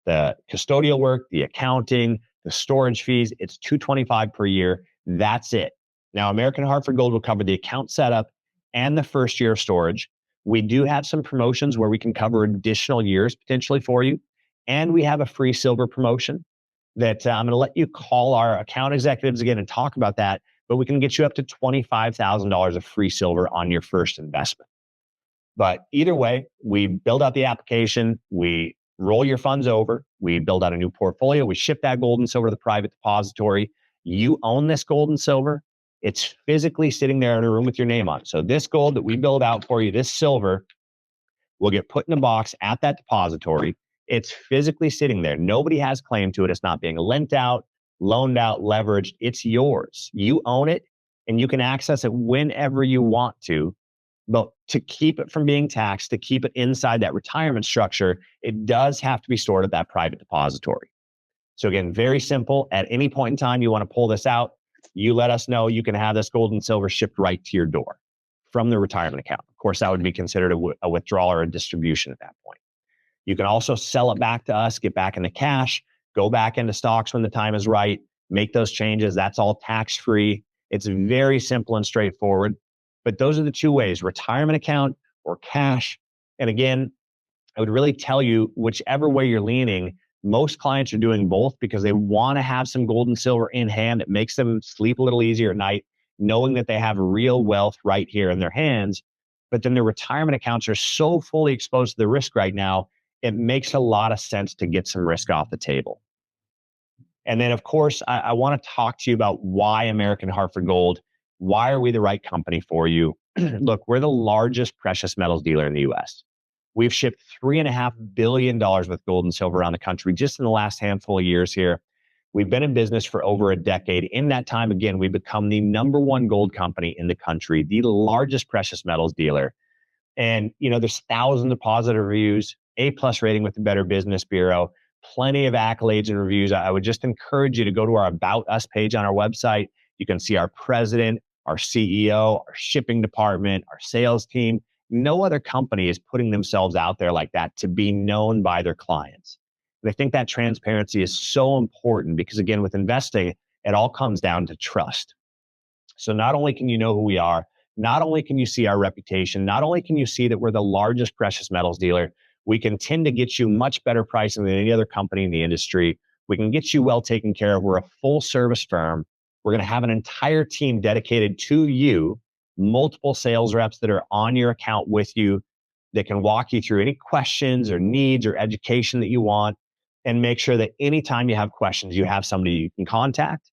The custodial work, the accounting, the storage fees, it's $225 per year. That's it. Now, American Hartford Gold will cover the account setup and the first year of storage. We do have some promotions where we can cover additional years potentially for you. And we have a free silver promotion that I'm going to let you call our account executives again and talk about that. But we can get you up to $25,000 of free silver on your first investment. But either way, we build out the application, we roll your funds over, we build out a new portfolio, we ship that gold and silver to the private depository. You own this gold and silver. It's physically sitting there in a room with your name on it. So this gold that we build out for you, this silver, will get put in a box at that depository. It's physically sitting there. Nobody has claim to it. It's not being lent out, loaned out, leveraged. It's yours. You own it, and you can access it whenever you want to But to keep it from being taxed, to keep it inside that retirement structure, it does have to be stored at that private depository. So again, very simple. At any point in time you want to pull this out, you let us know. You can have this gold and silver shipped right to your door from the retirement account. Of course, that would be considered a withdrawal or a distribution at that point. You can also sell it back to us, get back into cash, go back into stocks when the time is right, make those changes. That's all tax-free. It's very simple and straightforward. But those are the two ways, retirement account or cash. And again, I would really tell you, whichever way you're leaning, most clients are doing both because they want to have some gold and silver in hand. It makes them sleep a little easier at night, knowing that they have real wealth right here in their hands. But then their retirement accounts are so fully exposed to the risk right now, it makes a lot of sense to get some risk off the table. And then, of course, I want to talk to you about why American Hartford Gold. Why are we the right company for you? Look, we're the largest precious metals dealer in the U.S. We've shipped $3.5 billion with gold and silver around the country just in the last handful of years here. We've been in business for over a decade. In that time, again, we've become the number one gold company in the country, the largest precious metals dealer. And, there's thousands of positive reviews, A+ rating with the Better Business Bureau, plenty of accolades and reviews. I would just encourage you to go to our About Us page on our website. You can see our president, our CEO, our shipping department, our sales team. No other company is putting themselves out there like that to be known by their clients. And I think that transparency is so important because, again, with investing, it all comes down to trust. So not only can you know who we are, not only can you see our reputation, not only can you see that we're the largest precious metals dealer, we can tend to get you much better pricing than any other company in the industry. We can get you well taken care of. We're a full service firm. We're going to have an entire team dedicated to you, multiple sales reps that are on your account with you that can walk you through any questions or needs or education that you want and make sure that anytime you have questions, you have somebody you can contact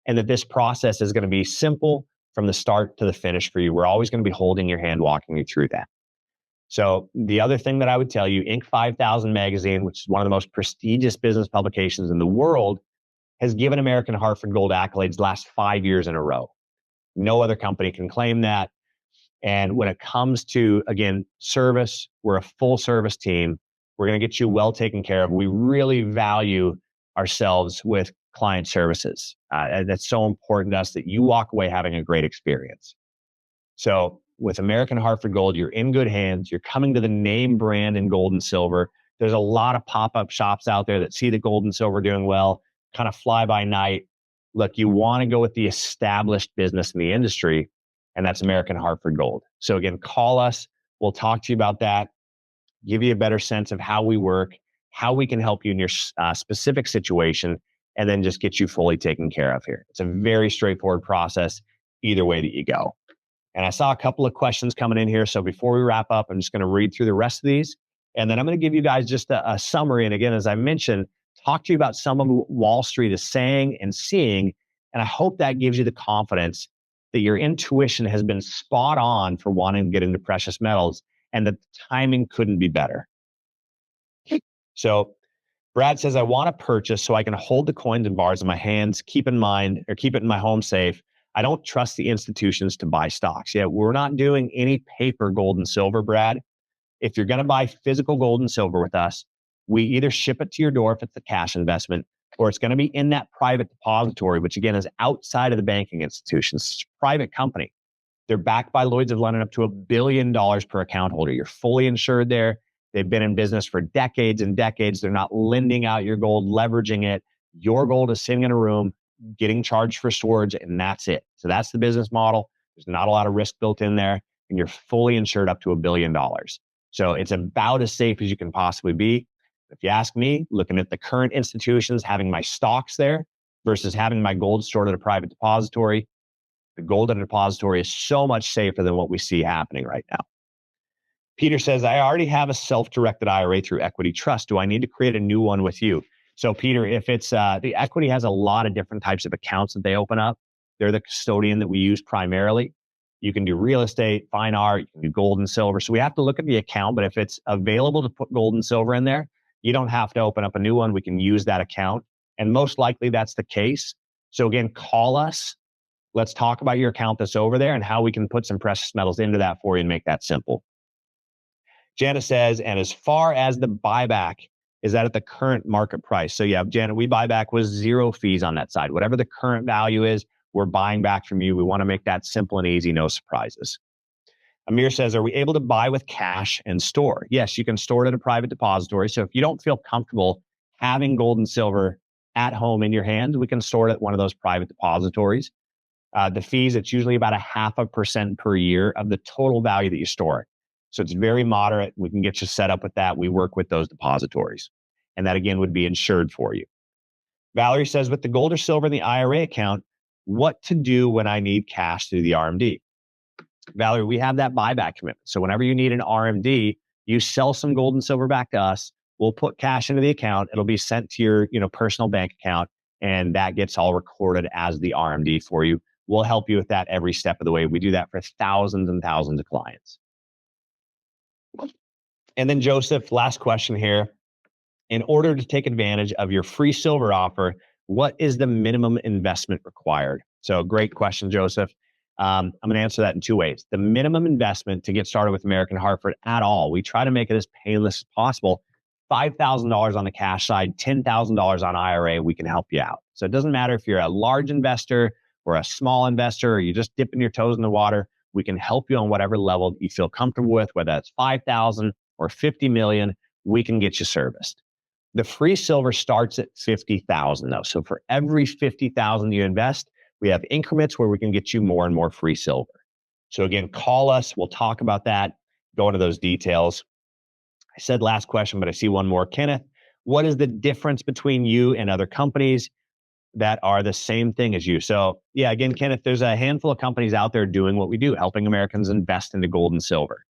and that this process is going to be simple from the start to the finish for you. We're always going to be holding your hand, walking you through that. So the other thing that I would tell you, Inc. 5000 magazine, which is one of the most prestigious business publications in the world, has given American Hartford Gold accolades the last 5 years in a row. No other company can claim that. And when it comes to, again, service, we're a full service team. We're going to get you well taken care of. We really value ourselves with client services. And that's so important to us that you walk away having a great experience. So with American Hartford Gold, you're in good hands. You're coming to the name brand in gold and silver. There's a lot of pop-up shops out there that see the gold and silver doing well, kind of fly by night. Look, you want to go with the established business in the industry, and that's American Hartford Gold. So again, call us. We'll talk to you about that, give you a better sense of how we work, how we can help you in your specific situation, and then just get you fully taken care of here. It's a very straightforward process either way that you go. And I saw a couple of questions coming in here. So before we wrap up, I'm just going to read through the rest of these. And then I'm going to give you guys just a summary. And again, as I mentioned, talk to you about some of what Wall Street is saying and seeing. And I hope that gives you the confidence that your intuition has been spot on for wanting to get into precious metals and that the timing couldn't be better. So Brad says, I want to purchase so I can hold the coins and bars in my hands, keep it in my home safe. I don't trust the institutions to buy stocks. Yeah, we're not doing any paper gold and silver, Brad. If you're going to buy physical gold and silver with us, we either ship it to your door if it's a cash investment, or it's going to be in that private depository, which again is outside of the banking institutions. It's a private company. They're backed by Lloyd's of London up to $1 billion per account holder. You're fully insured there. They've been in business for decades and decades. They're not lending out your gold, leveraging it. Your gold is sitting in a room, getting charged for storage, and that's it. So that's the business model. There's not a lot of risk built in there, and you're fully insured up to $1 billion. So it's about as safe as you can possibly be. If you ask me, looking at the current institutions, having my stocks there versus having my gold stored at a private depository, the gold at a depository is so much safer than what we see happening right now. Peter says, I already have a self-directed IRA through Equity Trust. Do I need to create a new one with you? So Peter, if it's the Equity has a lot of different types of accounts that they open up. They're the custodian that we use primarily. You can do real estate, fine art, you can do gold and silver. So we have to look at the account, but if it's available to put gold and silver in there, you don't have to open up a new one. We can use that account. And most likely that's the case. So again, call us. Let's talk about your account that's over there and how we can put some precious metals into that for you and make that simple. Janet says, and as far as the buyback, is that at the current market price? So yeah, Janet, we buy back with zero fees on that side. Whatever the current value is, we're buying back from you. We want to make that simple and easy, no surprises. Amir says, are we able to buy with cash and store? Yes, you can store it at a private depository. So if you don't feel comfortable having gold and silver at home in your hands, we can store it at one of those private depositories. The fees, it's usually about 0.5% per year of the total value that you store it. So it's very moderate. We can get you set up with that. We work with those depositories. And that, again, would be insured for you. Valerie says, with the gold or silver in the IRA account, what to do when I need cash through the RMD? Valerie, we have that buyback commitment. So whenever you need an RMD, you sell some gold and silver back to us. We'll put cash into the account. It'll be sent to your personal bank account, and that gets all recorded as the RMD for you. We'll help you with that every step of the way. We do that for thousands and thousands of clients. And then Joseph, last question here. In order to take advantage of your free silver offer, what is the minimum investment required? So great question, Joseph. I'm going to answer that in two ways. The minimum investment to get started with American Hartford at all, we try to make it as painless as possible. $5,000 on the cash side, $10,000 on IRA, we can help you out. So it doesn't matter if you're a large investor or a small investor, or you're just dipping your toes in the water. We can help you on whatever level that you feel comfortable with, whether that's 5,000 or 50 million, we can get you serviced. The free silver starts at 50,000 though. So for every 50,000 you invest, we have increments where we can get you more and more free silver. So again, call us. We'll talk about that, go into those details. I said last question, but I see one more. Kenneth, what is the difference between you and other companies that are the same thing as you? So yeah, again, Kenneth, there's a handful of companies out there doing what we do, helping Americans invest into gold and silver.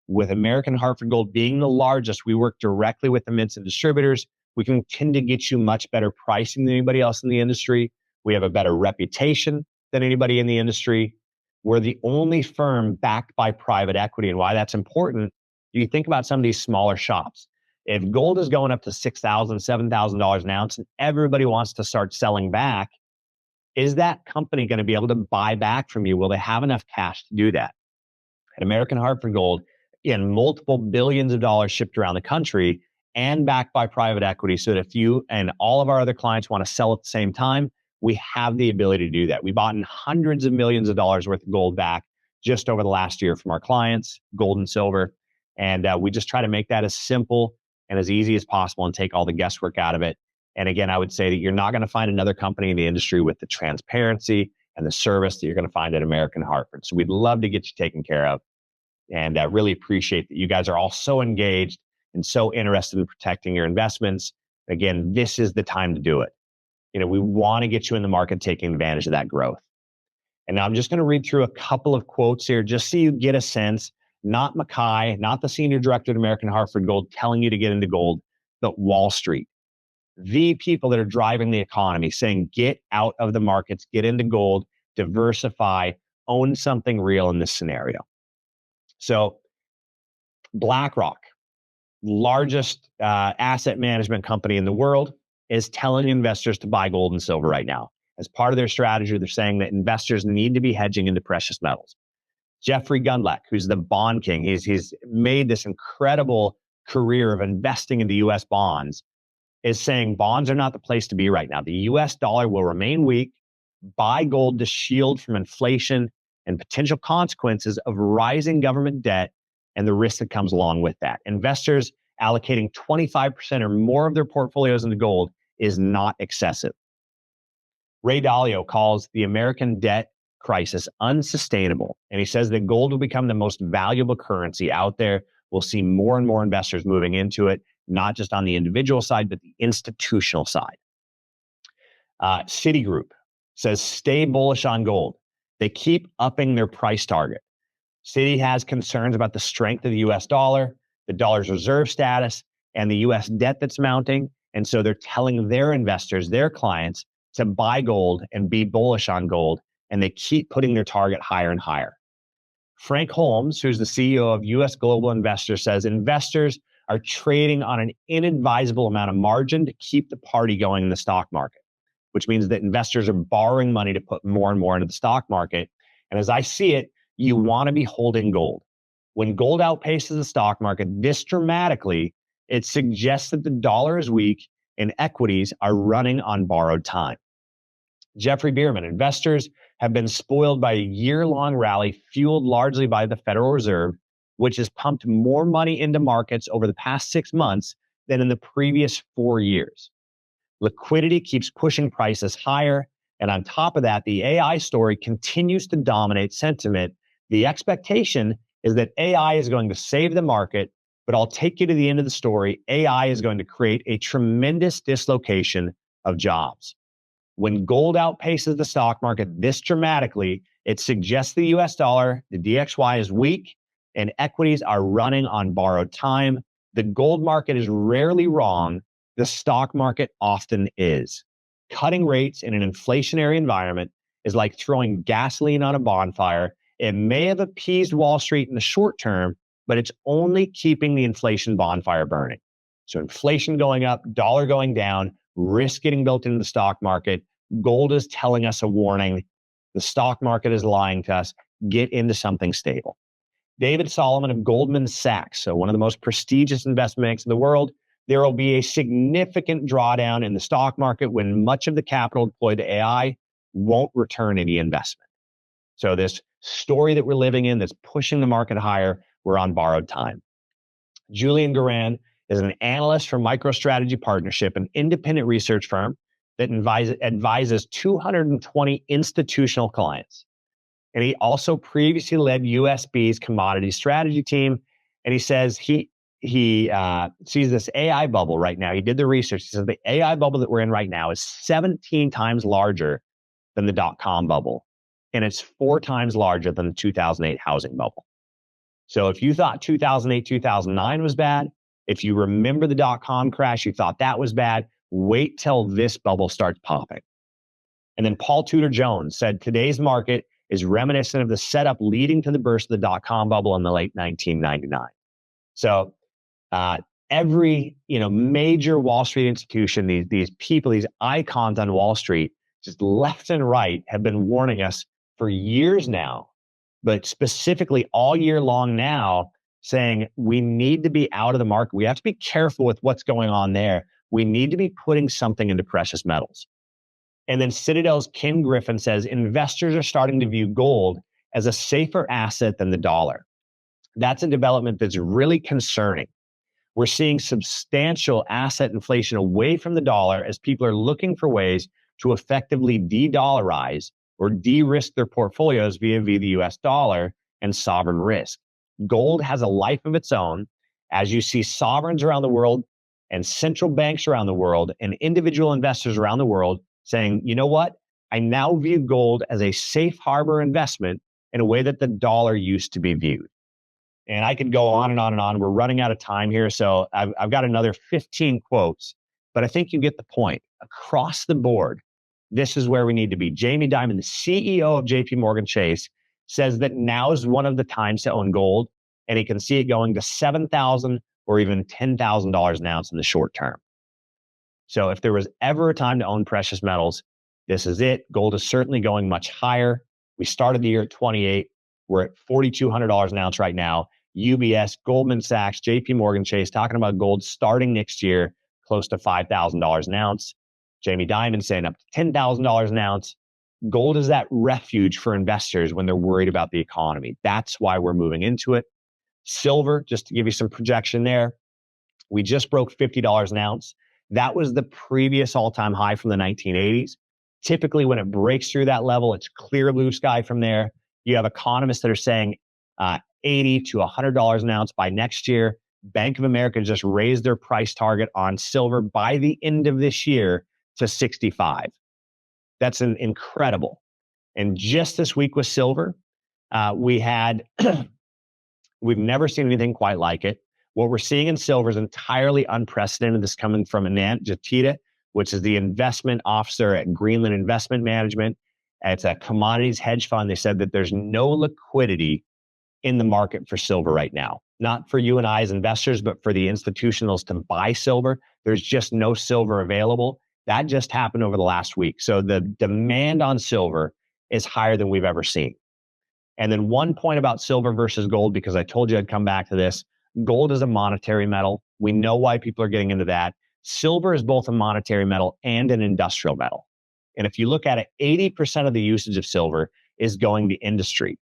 With American Hartford Gold being the largest, we work directly with the mints and distributors. We can tend to get you much better pricing than anybody else in the industry. We have a better reputation than anybody in the industry. We're the only firm backed by private equity. And why that's important, you think about some of these smaller shops. If gold is going up to $6,000, $7,000 an ounce, and everybody wants to start selling back, is that company going to be able to buy back from you? Will they have enough cash to do that? At American Hartford Gold, in multiple billions of dollars shipped around the country and backed by private equity, so that if you and all of our other clients want to sell at the same time, we have the ability to do that. We bought in hundreds of millions of dollars worth of gold back just over the last year from our clients, gold and silver. And we just try to make that as simple and as easy as possible and take all the guesswork out of it. And again, I would say that you're not going to find another company in the industry with the transparency and the service that you're going to find at American Hartford. So we'd love to get you taken care of. And really appreciate that you guys are all so engaged and so interested in protecting your investments. Again, this is the time to do it. We want to get you in the market taking advantage of that growth. And now I'm just going to read through a couple of quotes here just so you get a sense, not Machi, not the senior director at American Hartford Gold telling you to get into gold, but Wall Street. The people that are driving the economy saying, get out of the markets, get into gold, diversify, own something real in this scenario. So BlackRock, largest asset management company in the world, is telling investors to buy gold and silver right now. As part of their strategy, they're saying that investors need to be hedging into precious metals. Jeffrey Gundlach, who's the bond king, he's made this incredible career of investing into U.S. bonds, is saying bonds are not the place to be right now. The U.S. dollar will remain weak. Buy gold to shield from inflation and potential consequences of rising government debt and the risk that comes along with that. Investors allocating 25% or more of their portfolios into gold is not excessive. Ray Dalio calls the American debt crisis unsustainable, and he says that gold will become the most valuable currency out there. We'll see more and more investors moving into it, not just on the individual side, but the institutional side. Citigroup says, stay bullish on gold. They keep upping their price target. Citi has concerns about the strength of the U.S. dollar, the dollar's reserve status, and the U.S. debt that's mounting. And so they're telling their investors, their clients, to buy gold and be bullish on gold. And they keep putting their target higher and higher. Frank Holmes, who's the CEO of U.S. Global Investors, says investors are trading on an inadvisable amount of margin to keep the party going in the stock market. which means that investors are borrowing money to put more and more into the stock market. And as I see it, you want to be holding gold. When gold outpaces the stock market this dramatically, it suggests that the dollar is weak and equities are running on borrowed time. Jeffrey Bierman, investors have been spoiled by a year-long rally fueled largely by the Federal Reserve, which has pumped more money into markets over the past 6 months than in the previous 4 years. Liquidity keeps pushing prices higher. And on top of that, the AI story continues to dominate sentiment. The expectation is that AI is going to save the market, but I'll take you to the end of the story. AI is going to create a tremendous dislocation of jobs. When gold outpaces the stock market this dramatically, it suggests the US dollar, the DXY, is weak and equities are running on borrowed time. The gold market is rarely wrong. The stock market often is. Cutting rates in an inflationary environment is like throwing gasoline on a bonfire. It may have appeased Wall Street in the short term, but it's only keeping the inflation bonfire burning. So inflation going up, dollar going down, risk getting built into the stock market. Gold is telling us a warning. The stock market is lying to us. Get into something stable. David Solomon of Goldman Sachs, so one of the most prestigious investment banks in the world, there will be a significant drawdown in the stock market when much of the capital deployed to AI won't return any investment. So this story that we're living in that's pushing the market higher, we're on borrowed time. Julian Garan is an analyst for MicroStrategy Partnership, an independent research firm that advises 220 institutional clients. And he also previously led USB's commodity strategy team. And he says he sees this AI bubble right now. He did the research. He says the AI bubble that we're in right now is 17 times larger than the dot-com bubble. And it's 4 times larger than the 2008 housing bubble. So if you thought 2008, 2009 was bad, if you remember the dot-com crash, you thought that was bad, wait till this bubble starts popping. And then Paul Tudor Jones said today's market is reminiscent of the setup leading to the burst of the dot-com bubble in the late 1999. So every major Wall Street institution, these people, these icons on Wall Street, just left and right, have been warning us for years now, but specifically all year long now, saying we need to be out of the market. We have to be careful with what's going on there. We need to be putting something into precious metals. And then Citadel's Ken Griffin says investors are starting to view gold as a safer asset than the dollar. That's a development that's really concerning. We're seeing substantial asset inflation away from the dollar as people are looking for ways to effectively de-dollarize or de-risk their portfolios via the US dollar and sovereign risk. Gold has a life of its own as you see sovereigns around the world and central banks around the world and individual investors around the world saying, you know what? I now view gold as a safe harbor investment in a way that the dollar used to be viewed. And I could go on and on and on. We're running out of time here. So I've got another 15 quotes, but I think you get the point. Across the board, this is where we need to be. Jamie Dimon, the CEO of JP Morgan Chase, says that now is one of the times to own gold, and he can see it going to $7,000 or even $10,000 an ounce in the short term. So if there was ever a time to own precious metals, this is it. Gold is certainly going much higher. We started the year at 28. We're at $4,200 an ounce right now. UBS, Goldman Sachs, JP Morgan Chase talking about gold starting next year close to $5,000 an ounce. Jamie Dimon saying up to $10,000 an ounce. Gold is that refuge for investors when they're worried about the economy. That's why we're moving into it. Silver, just to give you some projection there, we just broke $50 an ounce. That was the previous all-time high from the 1980s. Typically, when it breaks through that level, it's clear blue sky from there. You have economists that are saying $80 to $100 an ounce by next year. Bank of America just raised their price target on silver by the end of this year to 65. That's incredible. And just this week with silver, we've never seen anything quite like it. What we're seeing in silver is entirely unprecedented. This coming from Anant Jatita, which is the investment officer at Greenland Investment Management. It's a commodities hedge fund. They said that there's no liquidity in the market for silver right now. Not for you and I as investors, but for the institutionals to buy silver. There's just no silver available. That just happened over the last week. So the demand on silver is higher than we've ever seen. And then one point about silver versus gold, because I told you I'd come back to this. Gold is a monetary metal. We know why people are getting into that. Silver is both a monetary metal and an industrial metal. And if you look at it, 80% of the usage of silver is going to industry.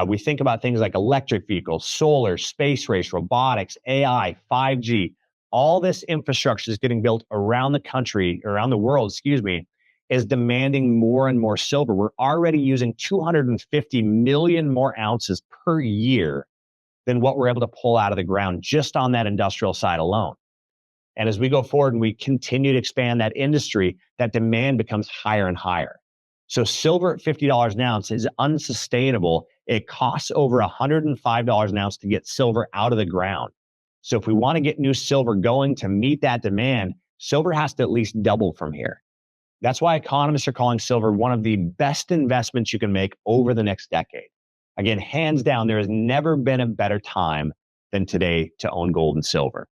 We think about things like electric vehicles, solar, space race, robotics, AI, 5G. All this infrastructure is getting built around the country, around the world, is demanding more and more silver. We're already using 250 million more ounces per year than what we're able to pull out of the ground just on that industrial side alone. And as we go forward and we continue to expand that industry, that demand becomes higher and higher. So silver at $50 an ounce is unsustainable. It costs over $105 an ounce to get silver out of the ground. So if we want to get new silver going to meet that demand, silver has to at least double from here. That's why economists are calling silver one of the best investments you can make over the next decade. Again, hands down, there has never been a better time than today to own gold and silver.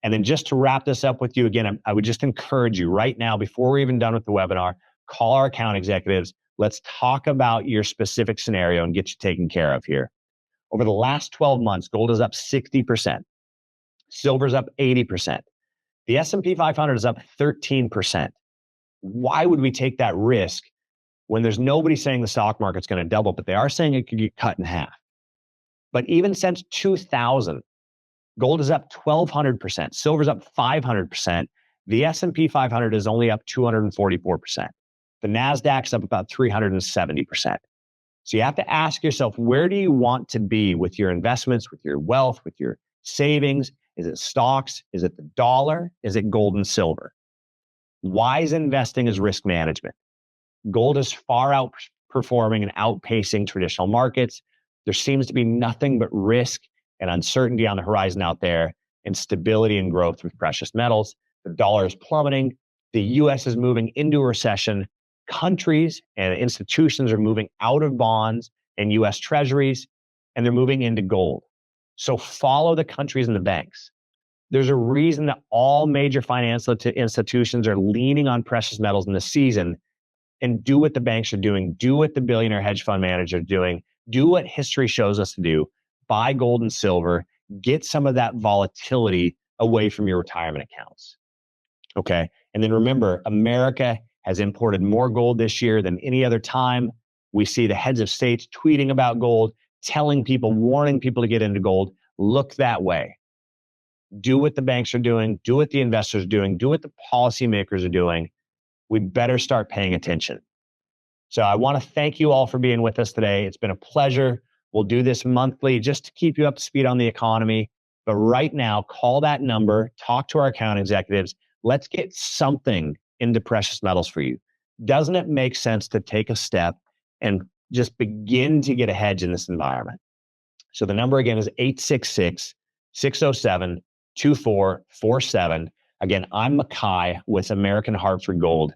And then just to wrap this up with you again, I would just encourage you right now, before we're even done with the webinar, call our account executives. Let's talk about your specific scenario and get you taken care of here. Over the last 12 months, gold is up 60%. Silver's up 80%. The S&P 500 is up 13%. Why would we take that risk when there's nobody saying the stock market's going to double, but they are saying it could get cut in half? But even since 2000, gold is up 1,200%. Silver's up 500%. The S&P 500 is only up 244%. The NASDAQ's up about 370%. So you have to ask yourself, where do you want to be with your investments, with your wealth, with your savings? Is it stocks? Is it the dollar? Is it gold and silver? Wise investing is risk management. Gold is far outperforming and outpacing traditional markets. There seems to be nothing but risk and uncertainty on the horizon out there, and stability and growth with precious metals. The dollar is plummeting. The US is moving into a recession. Countries and institutions are moving out of bonds and US treasuries, and they're moving into gold. So follow the countries and the banks. There's a reason that all major financial institutions are leaning on precious metals in this season, and do what the banks are doing. Do what the billionaire hedge fund managers are doing. Do what history shows us to do. Buy gold and silver. Get some of that volatility away from your retirement accounts. Okay. And then remember, America has imported more gold this year than any other time. We see the heads of states tweeting about gold, telling people, warning people to get into gold. Look that way. Do what the banks are doing. Do what the investors are doing. Do what the policymakers are doing. We better start paying attention. So I want to thank you all for being with us today. It's been a pleasure. We'll do this monthly just to keep you up to speed on the economy. But right now, call that number, talk to our account executives. Let's get something into precious metals for you. Doesn't it make sense to take a step and just begin to get a hedge in this environment? So the number again is 866-607-2447. Again, I'm Machi with American Hartford Gold.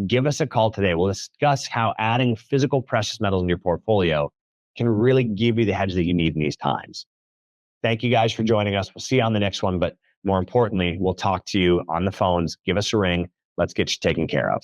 Give us a call today. We'll discuss how adding physical precious metals in your portfolio can really give you the hedge that you need in these times. Thank you guys for joining us. We'll see you on the next one, but more importantly, we'll talk to you on the phones. Give us a ring. Let's get you taken care of.